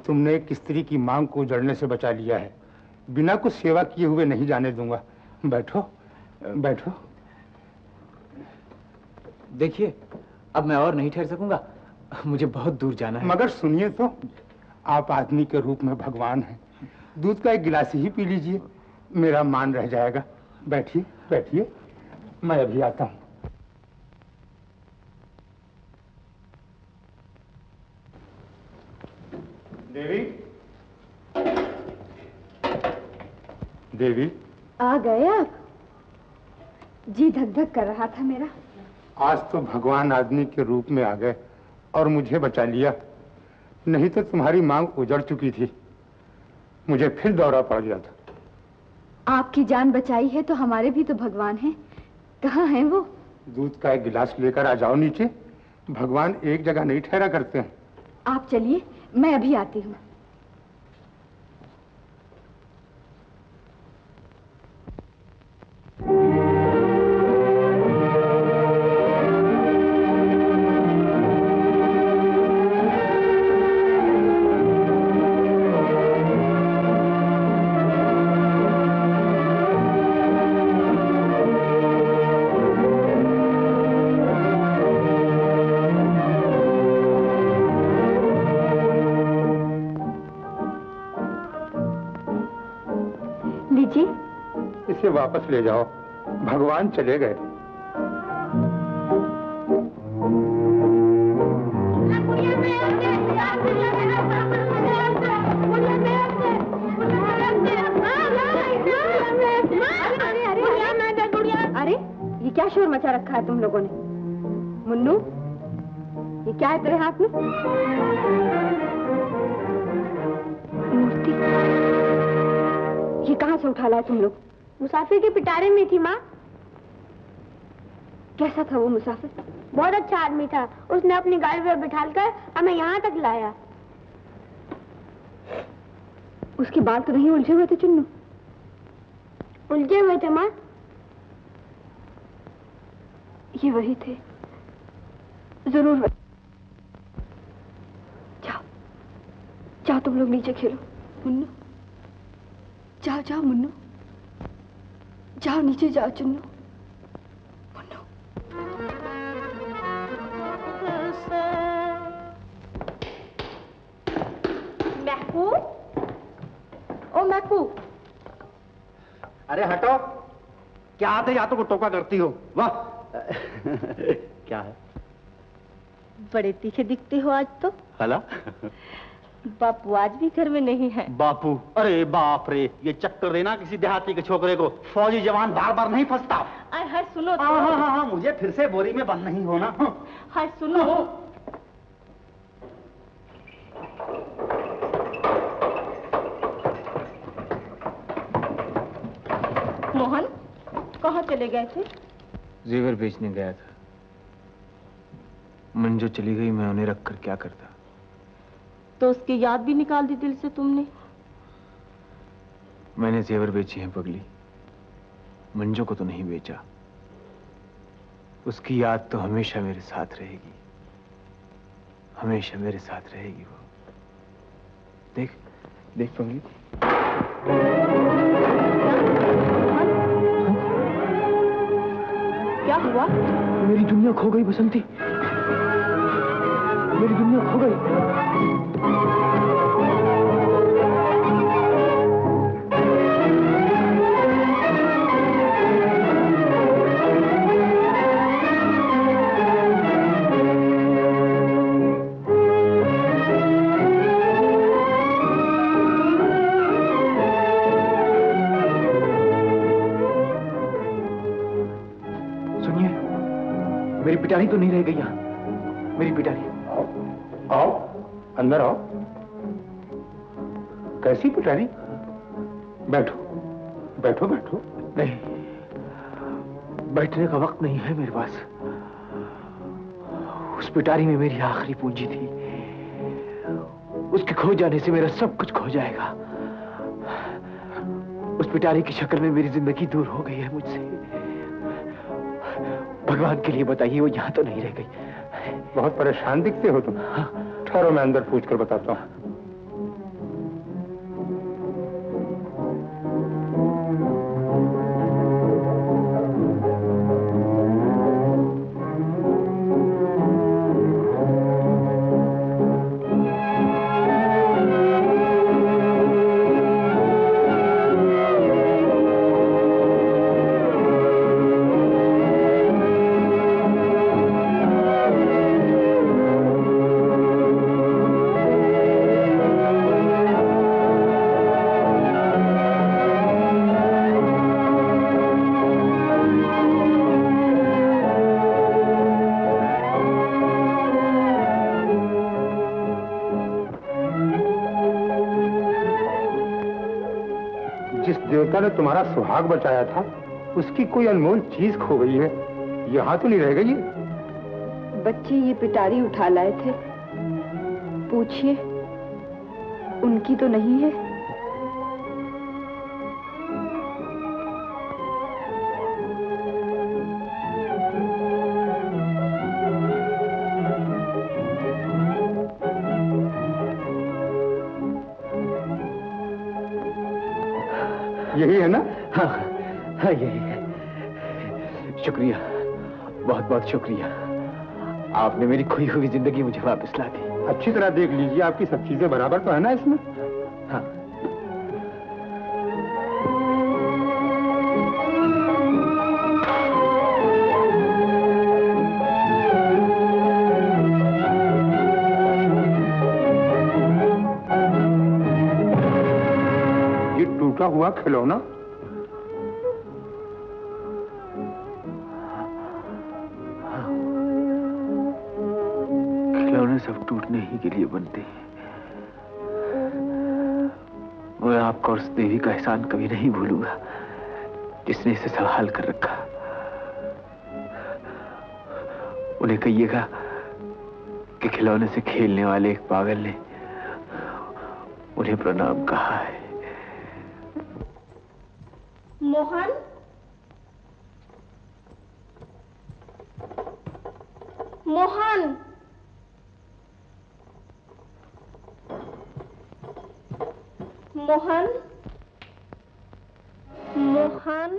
तुमने एक स्त्री की मांग को उजड़ने से बचा लिया है, बिना कुछ सेवा किए हुए नहीं जाने दूंगा। बैठो बैठो। देखिए अब मैं और नहीं ठहर सकूंगा, मुझे बहुत दूर जाना है। मगर सुनिए तो, आप आदमी के रूप में भगवान हैं, दूध का एक गिलास ही पी लीजिए, मेरा मान रह जाएगा। बैठिए बैठिए, मैं अभी आता हूँ। देवी, देवी आ गए आप? जी धक धक कर रहा था मेरा। आज तो भगवान आदमी के रूप में आ गए और मुझे बचा लिया, नहीं तो तुम्हारी मांग उजड़ चुकी थी, मुझे फिर दौरा पड़ गया था। आपकी जान बचाई है तो हमारे भी तो भगवान हैं। कहाँ हैं वो? दूध का एक गिलास लेकर आ जाओ नीचे, भगवान एक जगह नहीं ठहरा करते हैं। आप चलिए, मैं अभी आती हूँ। इसे वापस ले जाओ, भगवान चले गए। अरे ये क्या शोर मचा रखा है तुम लोगों ने? मुन्नू, ये क्या है तेरे हाथ में? मूर्ति। ये कहाँ से उठा लाए तुम लोग? मुसाफिर के पिटारे में थी माँ। कैसा था वो मुसाफिर? बहुत अच्छा आदमी था, उसने अपनी गाड़ी पर बिठालकर हमें यहाँ तक लाया। उसके बाल तो नहीं उलझे हुए थे चुन्नू? उलझे हुए थे माँ। ये वही थे, जरूर वही। जाओ जाओ तुम लोग नीचे खेलो। मुन्नू जाओ जाओ, मुन्नू जाओ नीचे जाओ। चुन्नू, मुन्नू। महबूब, ओ महबूब। अरे हटो, क्या आते जातों को टोका करती हो? वाह क्या है? बड़े तीखे दिखते हो आज तो। हला? बापू आज भी घर में नहीं है। बापू? अरे बाप रे, ये चक्कर देना किसी देहाती के छोकरे को, फौजी जवान बार बार नहीं फंसता। हर सुनो तो। हाँ, मुझे फिर से बोरी में बंद नहीं होना। हर सुनो। मोहन कहाँ चले गए थे? जेवर बेचने गया था। मंजू चली गई, मैं उन्हें रखकर क्या करता। तो उसकी याद भी निकाल दी दिल से तुमने? मैंने जेवर बेची हैं पगली, मंजू को तो नहीं बेचा। उसकी याद तो हमेशा मेरे साथ रहेगी, हमेशा मेरे साथ रहेगी वो। देख देख पगली। क्या हुआ? मेरी दुनिया खो गई बसंती, मेरी दुनिया खो गई। मेरी पिटारी तो नहीं रह गई यहाँ, मेरी पिटारी। आओ, आओ, अंदर आओ। कैसी पिटारी? बैठो, बैठो, बैठो। नहीं, बैठने का वक्त नहीं है मेरे पास। उस पिटारी में मेरी आखिरी पूंजी थी, उसके खो जाने से मेरा सब कुछ खो जाएगा। उस पिटारी की शक्ल में मेरी जिंदगी दूर हो गई है मुझसे। भगवान के लिए बताइए, वो यहाँ तो नहीं रह गई। बहुत परेशान दिखते हो तुम। ठहरो, मैं अंदर पूछ कर बताता हूँ। ने तुम्हारा सुहाग बचाया था, उसकी कोई अनमोल चीज खो गई है। यहाँ तो नहीं रह गई है। बच्चे ये पिटारी उठा लाए थे, पूछिए उनकी तो नहीं है। यही है ना? हाँ हाँ यही है। शुक्रिया, बहुत बहुत शुक्रिया। आपने मेरी खोई हुई जिंदगी मुझे वापस ला दी। अच्छी तरह देख लीजिए, आपकी सब चीजें बराबर तो है ना इसमें? हाँ। ये टूटा हुआ खिलौना? सब टूटने ही के लिए बनते हैं। मैं आपका और उस देवी का एहसान कभी नहीं भूलूंगा जिसने इसे संभाल कर रखा। उन्हें कहिएगा कि खिलौने से खेलने वाले एक पागल ने उन्हें प्रणाम कहा है। मोहन, मोहन, मोहन, मोहन,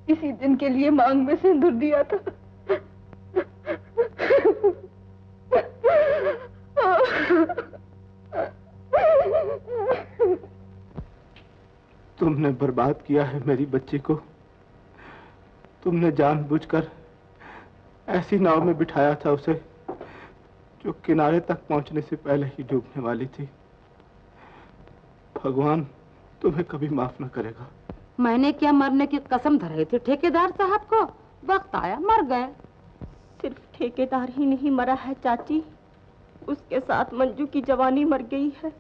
इसी दिन के लिए मांग में सिंदूर दिया था। तुमने बर्बाद किया है मेरी बच्ची को। तुमने जानबूझकर ऐसी नाव में बिठाया था उसे जो किनारे तक पहुंचने से पहले ही डूबने वाली थी। भगवान तुम्हें कभी माफ न करेगा। मैंने क्या मरने की कसम धराई थी ठेकेदार साहब को, वक्त आया मर गए। सिर्फ ठेकेदार ही नहीं मरा है चाची, उसके साथ मंजू की जवानी मर गई है,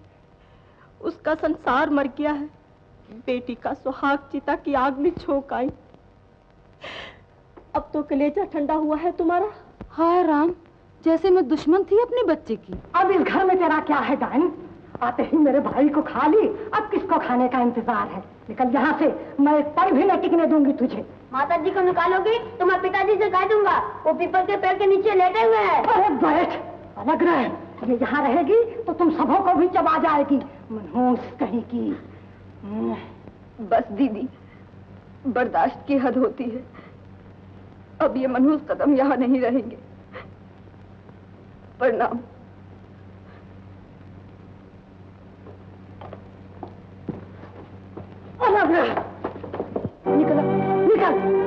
उसका संसार मर गया है। बेटी का सुहाग चिता की आग में झोंक आई। अब तो कलेजा ठंडा हुआ है तुम्हारा। हाय राम, जैसे मैं दुश्मन थी अपने बच्चे की। अब इस घर में तेरा क्या है डाइन? आते ही मेरे भाई को खा ली, अब किसको खाने का इंतजार है? निकल यहाँ से, मैं एक पल भी न टिकने दूंगी तुझे। माता जी को निकालोगी तो मैं पिताजी से कह दूंगा, वो पीपल के पेड़ के नीचे लेटे हुए हैं। अरे बैठ, अलग रहे। ये यहाँ रहेगी तो तुम सबों को भी चबा जाएगी, मनहूस कहीं की। बस दीदी, बर्दाश्त की हद होती है। अब ये मनहूस कदम यहाँ नहीं रहेंगे। प्रणाम। अलग रहे, निकल निकल।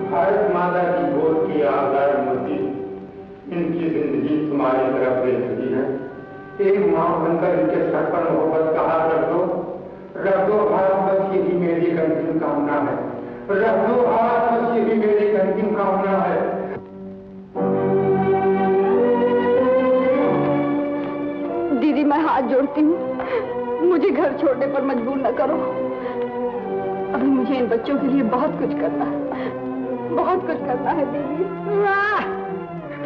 भारत माता की गोद की आजाद मोती, इनकी जिंदगी तुम्हारी तरफ दे चुकी है। एक मां बनकर इनके सर पर मोहब्बत का हाथ रख दो, भारत बस यही मेरी एक अंतिम कामना है। रख दो हाथ, बस यही मेरी एक अंतिम कामना है। दीदी मैं हाथ जोड़ती हूँ, मुझे घर छोड़ने पर मजबूर न करो। अभी मुझे इन बच्चों के लिए बहुत कुछ करना है, बहुत कुछ करना है दीदी।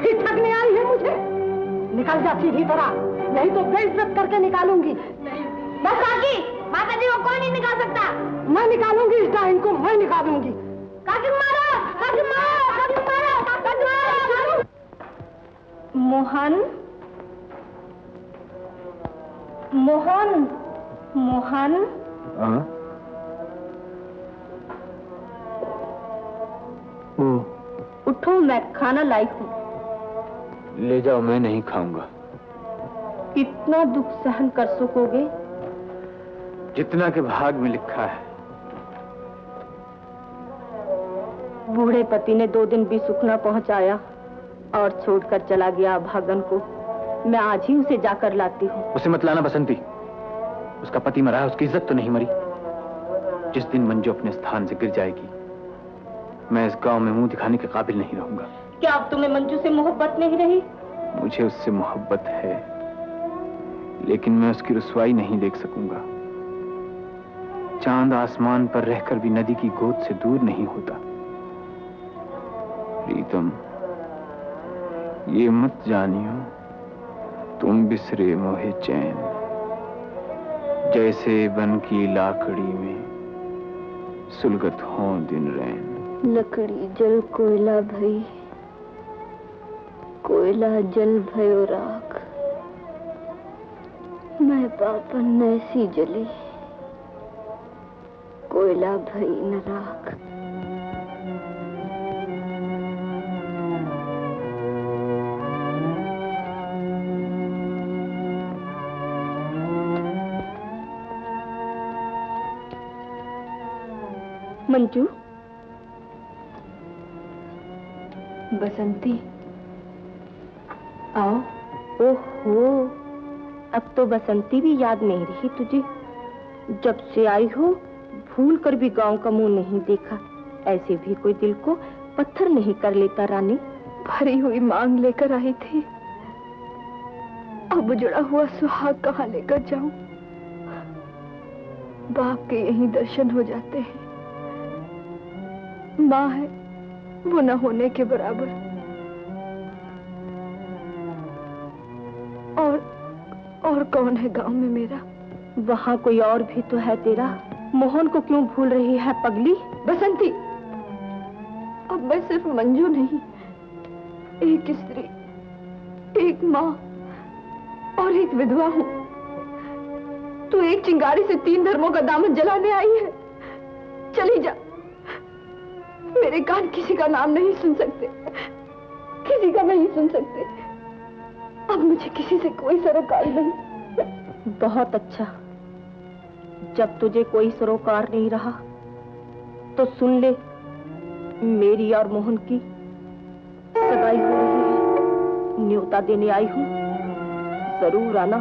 फिर थकने आई है मुझे, निकल जा सीधी तरह, नहीं तो बेइज्जत करके निकालूंगी। बस काकी, माता जी को कोई नहीं निकाल सकता। मैं निकालूंगी इस डाइन को, मैं निकालूंगी। काकी मारो, काकी मारो, काकी मारो, काकी मारो। मोहन, मोहन, मोहन। उठो, मैं खाना लाई हूँ। ले जाओ, मैं नहीं खाऊंगा। कितना दुख सहन कर सकोगे? जितना के भाग में लिखा है। बूढ़े पति ने 2 दिन भी सुख न पहुंचाया और छोड़कर चला गया भागन को। मैं आज ही उसे जाकर लाती हूँ। उसे मत लाना बसंती, उसका पति मरा है, उसकी इज्जत तो नहीं मरी। जिस दिन मंजू अपने स्थान से गिर जाएगी, मैं इस गांव में मुंह दिखाने के काबिल नहीं रहूंगा। क्या अब तुम्हें मंजू से मोहब्बत नहीं रही? मुझे उससे मोहब्बत है, लेकिन मैं उसकी रुसवाई नहीं देख सकूंगा। चांद आसमान पर रहकर भी नदी की गोद से दूर नहीं होता। प्रीतम, ये मत जानियो तुम बिसरे मोहे चैन, जैसे बन की लाकड़ी में सुलगत हो दिन रैन। लकड़ी जल कोयला भई, कोयला जल भयो राख, मैं पापन ऐसी जली, कोयला भई न राख। मंजू, बसंती, आओ। ओहो, अब तो बसंती भी याद नहीं रही तुझे। जब से आई हो भूल कर भी गांव का मुंह नहीं देखा। ऐसे भी कोई दिल को पत्थर नहीं कर लेता रानी। भरी हुई मांग लेकर आई थी, अब उजड़ा हुआ सुहाग कहाँ लेकर जाऊं? बाप के यहीं दर्शन हो जाते हैं, माँ है वो न होने के बराबर। और कौन है गांव में मेरा? वहाँ कोई और भी तो है तेरा। मोहन को क्यों भूल रही है पगली? बसंती, अब मैं सिर्फ मंजू नहीं, एक स्त्री, एक माँ और एक विधवा हूँ। तू एक चिंगारी से 3 धर्मों का दामन जलाने आई है। चली जा, मेरे कान किसी का नाम नहीं सुन सकते, किसी का नहीं सुन सकते। अब मुझे किसी से कोई सरोकार नहीं। बहुत अच्छा, जब तुझे कोई सरोकार नहीं रहा तो सुन ले, मेरी और मोहन की सगाई हो रही है। न्योता देने आई हूँ, जरूर आना।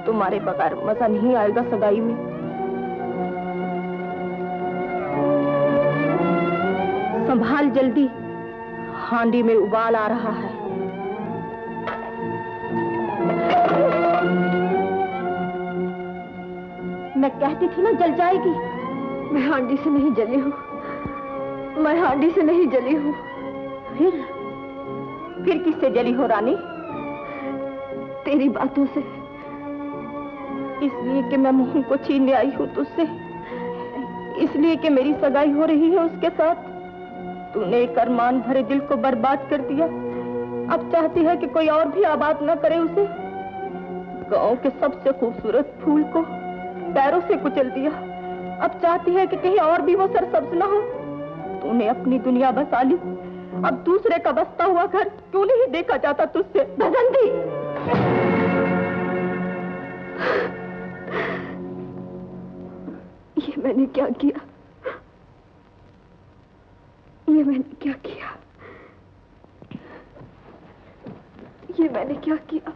तुम्हारे बगैर मजा नहीं आएगा सगाई में। संभाल जल्दी, हांडी में उबाल आ रहा है। मैं कहती थी ना जल जाएगी। मैं हांडी से नहीं जली हूँ, मैं हांडी से नहीं जली हूँ। फिर किससे जली हो रानी? तेरी बातों से। इसलिए कि मैं मोहन को छीनने आई हूँ तुझसे, इसलिए कि मेरी सगाई हो रही है उसके साथ। तूने एक अरमान भरे दिल को बर्बाद कर दिया। अब चाहती है कि कोई और भी आबाद न करे उसे। गांव के सबसे खूबसूरत फूल को पैरों से कुचल दिया। अब चाहती है कि कहीं और भी वो सरसब्ज न हो। तूने अपनी दुनिया बसा ली, अब दूसरे का बसता हुआ घर क्यों नहीं देखा जाता तुझसे? बसंती, ये मैंने क्या किया? ये मैंने क्या किया? ये मैंने क्या किया?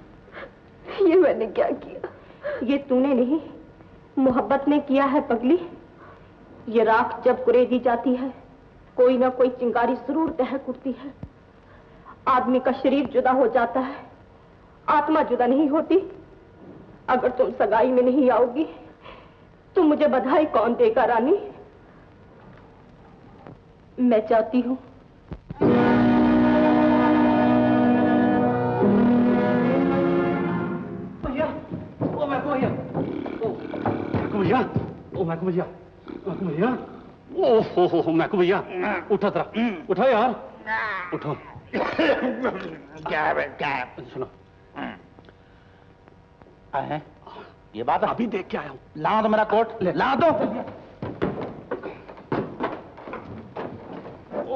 ये मैंने क्या किया? ये तूने नहीं, मोहब्बत ने किया है पगली। ये राख जब कुरेदी जाती है, कोई ना कोई चिंगारी जरूर दहक उठती है। आदमी का शरीर जुदा हो जाता है, आत्मा जुदा नहीं होती। अगर तुम सगाई में नहीं आओगी तो मुझे बधाई कौन देगा रानी? मैं चाहती हूँ मैकू भैया उठा जरा, उठो यार, उठो। क्या है? सुनो, है ये बात अभी देख के आया हूँ। ला दो मेरा कोट, ला दो।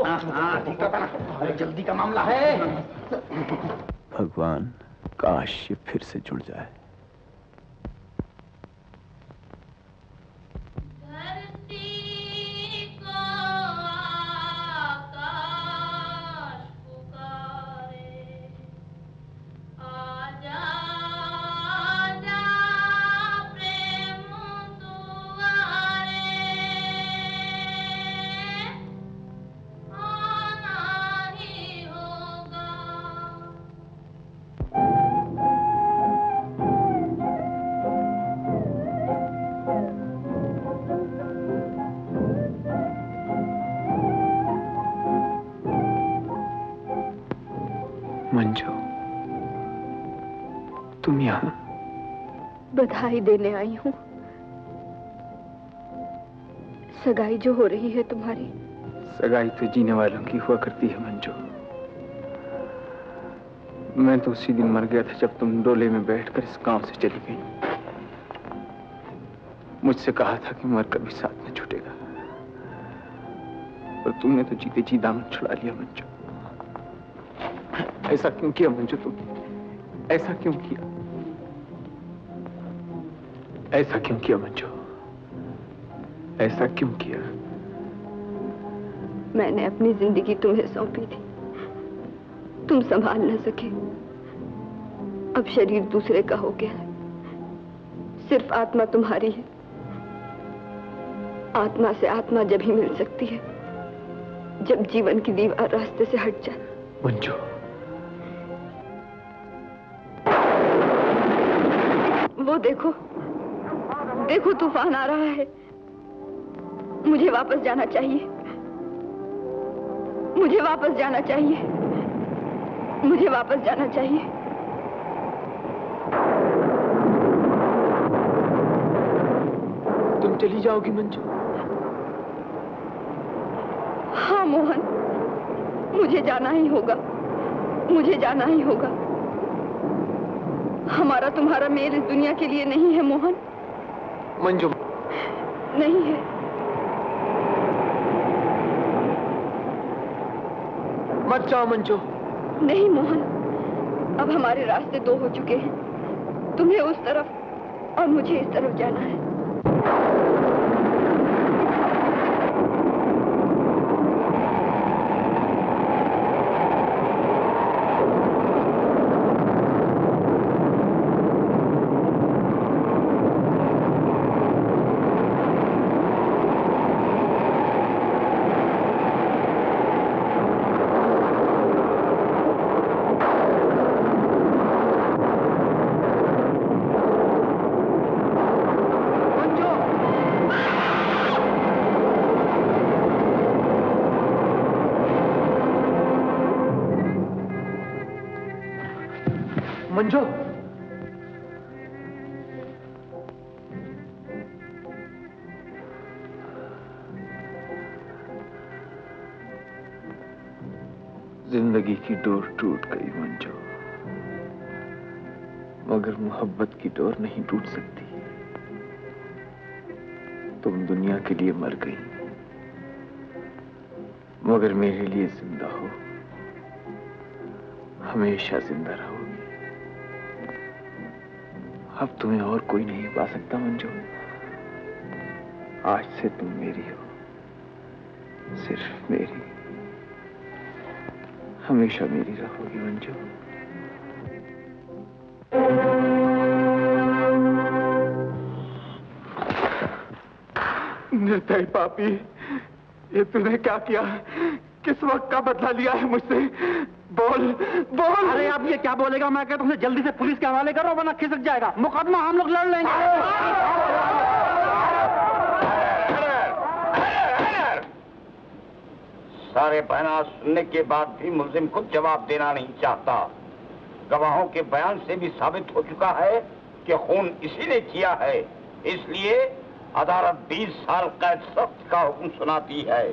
हाँ ठीक है, अरे जल्दी का मामला है। भगवान, काश ये फिर से जुड़ जाए। मंजू, तुम यहाँ? बधाई देने आई हूँ। सगाई जो हो रही है तुम्हारी। सगाई तो जीने वालों की हुआ करती है मंजू। मैं तो उसी दिन मर गया था जब तुम डोले में बैठकर इस गांव से चली गई। मुझसे कहा था कि मर कभी साथ में छूटेगा, और तुमने तो जीते जी दामन छुड़ा लिया मंजू। ऐसा क्यों किया मंजू तुम? ऐसा क्यों किया? ऐसा क्यों किया मंजू? ऐसा क्यों किया? मैंने अपनी जिंदगी तुम्हें सौंपी थी, तुम संभाल न सके। अब शरीर दूसरे का हो गया है, सिर्फ आत्मा तुम्हारी है। आत्मा से आत्मा जब ही मिल सकती है जब जीवन की दीवार रास्ते से हट जाए। मंजू, वो देखो, देखो तूफान आ रहा है। मुझे वापस जाना चाहिए, मुझे वापस जाना चाहिए, मुझे वापस जाना चाहिए। तुम चली जाओगी मंजू? हाँ मोहन, मुझे जाना ही होगा, मुझे जाना ही होगा। हमारा तुम्हारा मेल इस दुनिया के लिए नहीं है मोहन। मंजू, नहीं है। मत जाओ मंजू। नहीं मोहन, अब हमारे रास्ते दो हो चुके हैं। तुम्हें उस तरफ और मुझे इस तरफ जाना है। मंजू, जिंदगी की डोर टूट गई मंजू, मगर मोहब्बत की डोर नहीं टूट सकती। तुम दुनिया के लिए मर गई, मगर मेरे लिए जिंदा हो, हमेशा जिंदा रहोगी। अब तुम्हें और कोई नहीं पा सकता मंजू। आज से तुम मेरी हो, सिर्फ मेरी, हमेशा मेरी रहोगी मंजू। निर्दयी पापी, ये तूने क्या किया? किस वक्त का बदला लिया है मुझसे? बोल बोल। अरे अब ये क्या बोलेगा? मैं कहता हूँ जल्दी से पुलिस के हवाले करो वरना खिसक जाएगा। मुकदमा हम लोग लड़ लेंगे। सारे बयान सुनने के बाद भी मुलजिम खुद जवाब देना नहीं चाहता। गवाहों के बयान से भी साबित हो चुका है कि खून इसी ने किया है, इसलिए अदालत 20 साल कैद सख्त का हुक्म सुनाती है।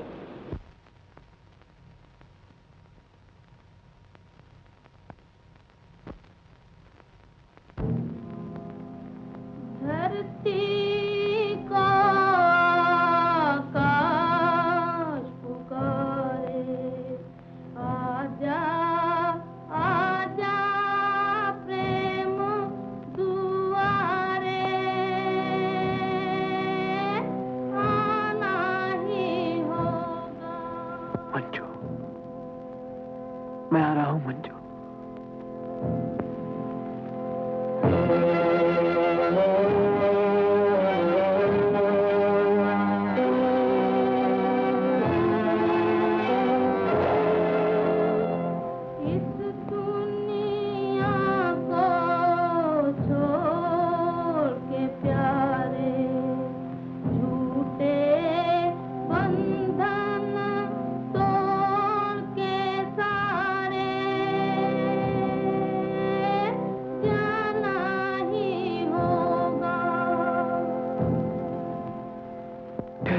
धरती का आकाश पुकारे, आजा आजा प्रेम दुआरे, आना ही होगा। मंजू, मैं आ रहा हूँ मंजू।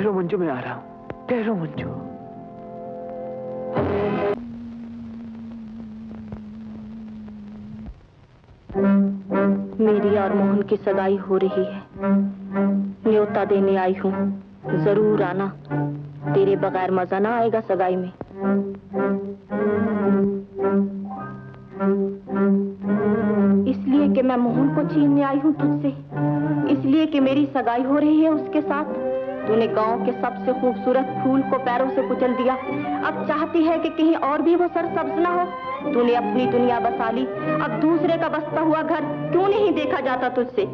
मंजू, मैं आ रहा हूँ। ठहरो मंजू। मेरी और मोहन की सगाई हो रही है। न्योता देने आई हूँ, जरूर आना। तेरे बगैर मजा ना आएगा सगाई में। इसलिए कि मैं मोहन को छीनने आई हूँ तुझसे, इसलिए कि मेरी सगाई हो रही है उसके साथ। तूने गांव के सबसे खूबसूरत फूल को पैरों से कुचल दिया। अब चाहती है कि कहीं और भी वो सरसब्ज ना हो। तूने अपनी दुनिया बसा ली, अब दूसरे का बसता हुआ घर क्यों नहीं देखा जाता तुझसे?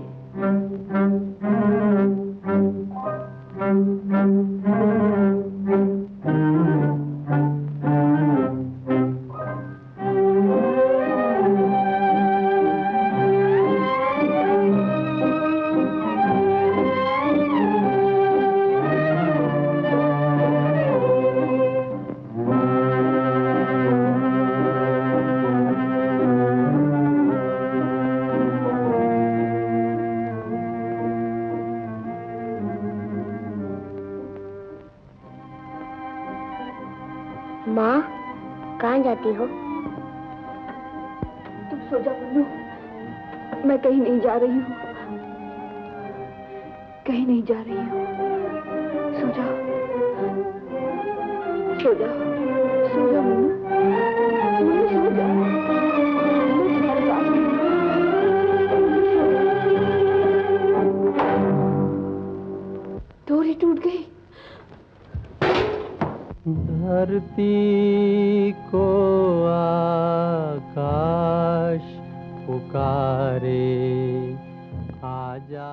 माँ, कहाँ जाती हो? तुम सो जा बन्नू, मैं कहीं नहीं जा रही हूँ। कहीं नहीं जा रही हूँ। सो जा, सो जा, सो जा बन्नू, बन्नू सो जा। मैं तुम्हारे पास हूँ। डोरी टूट गई। धरती को आकाश पुकारे, आजा।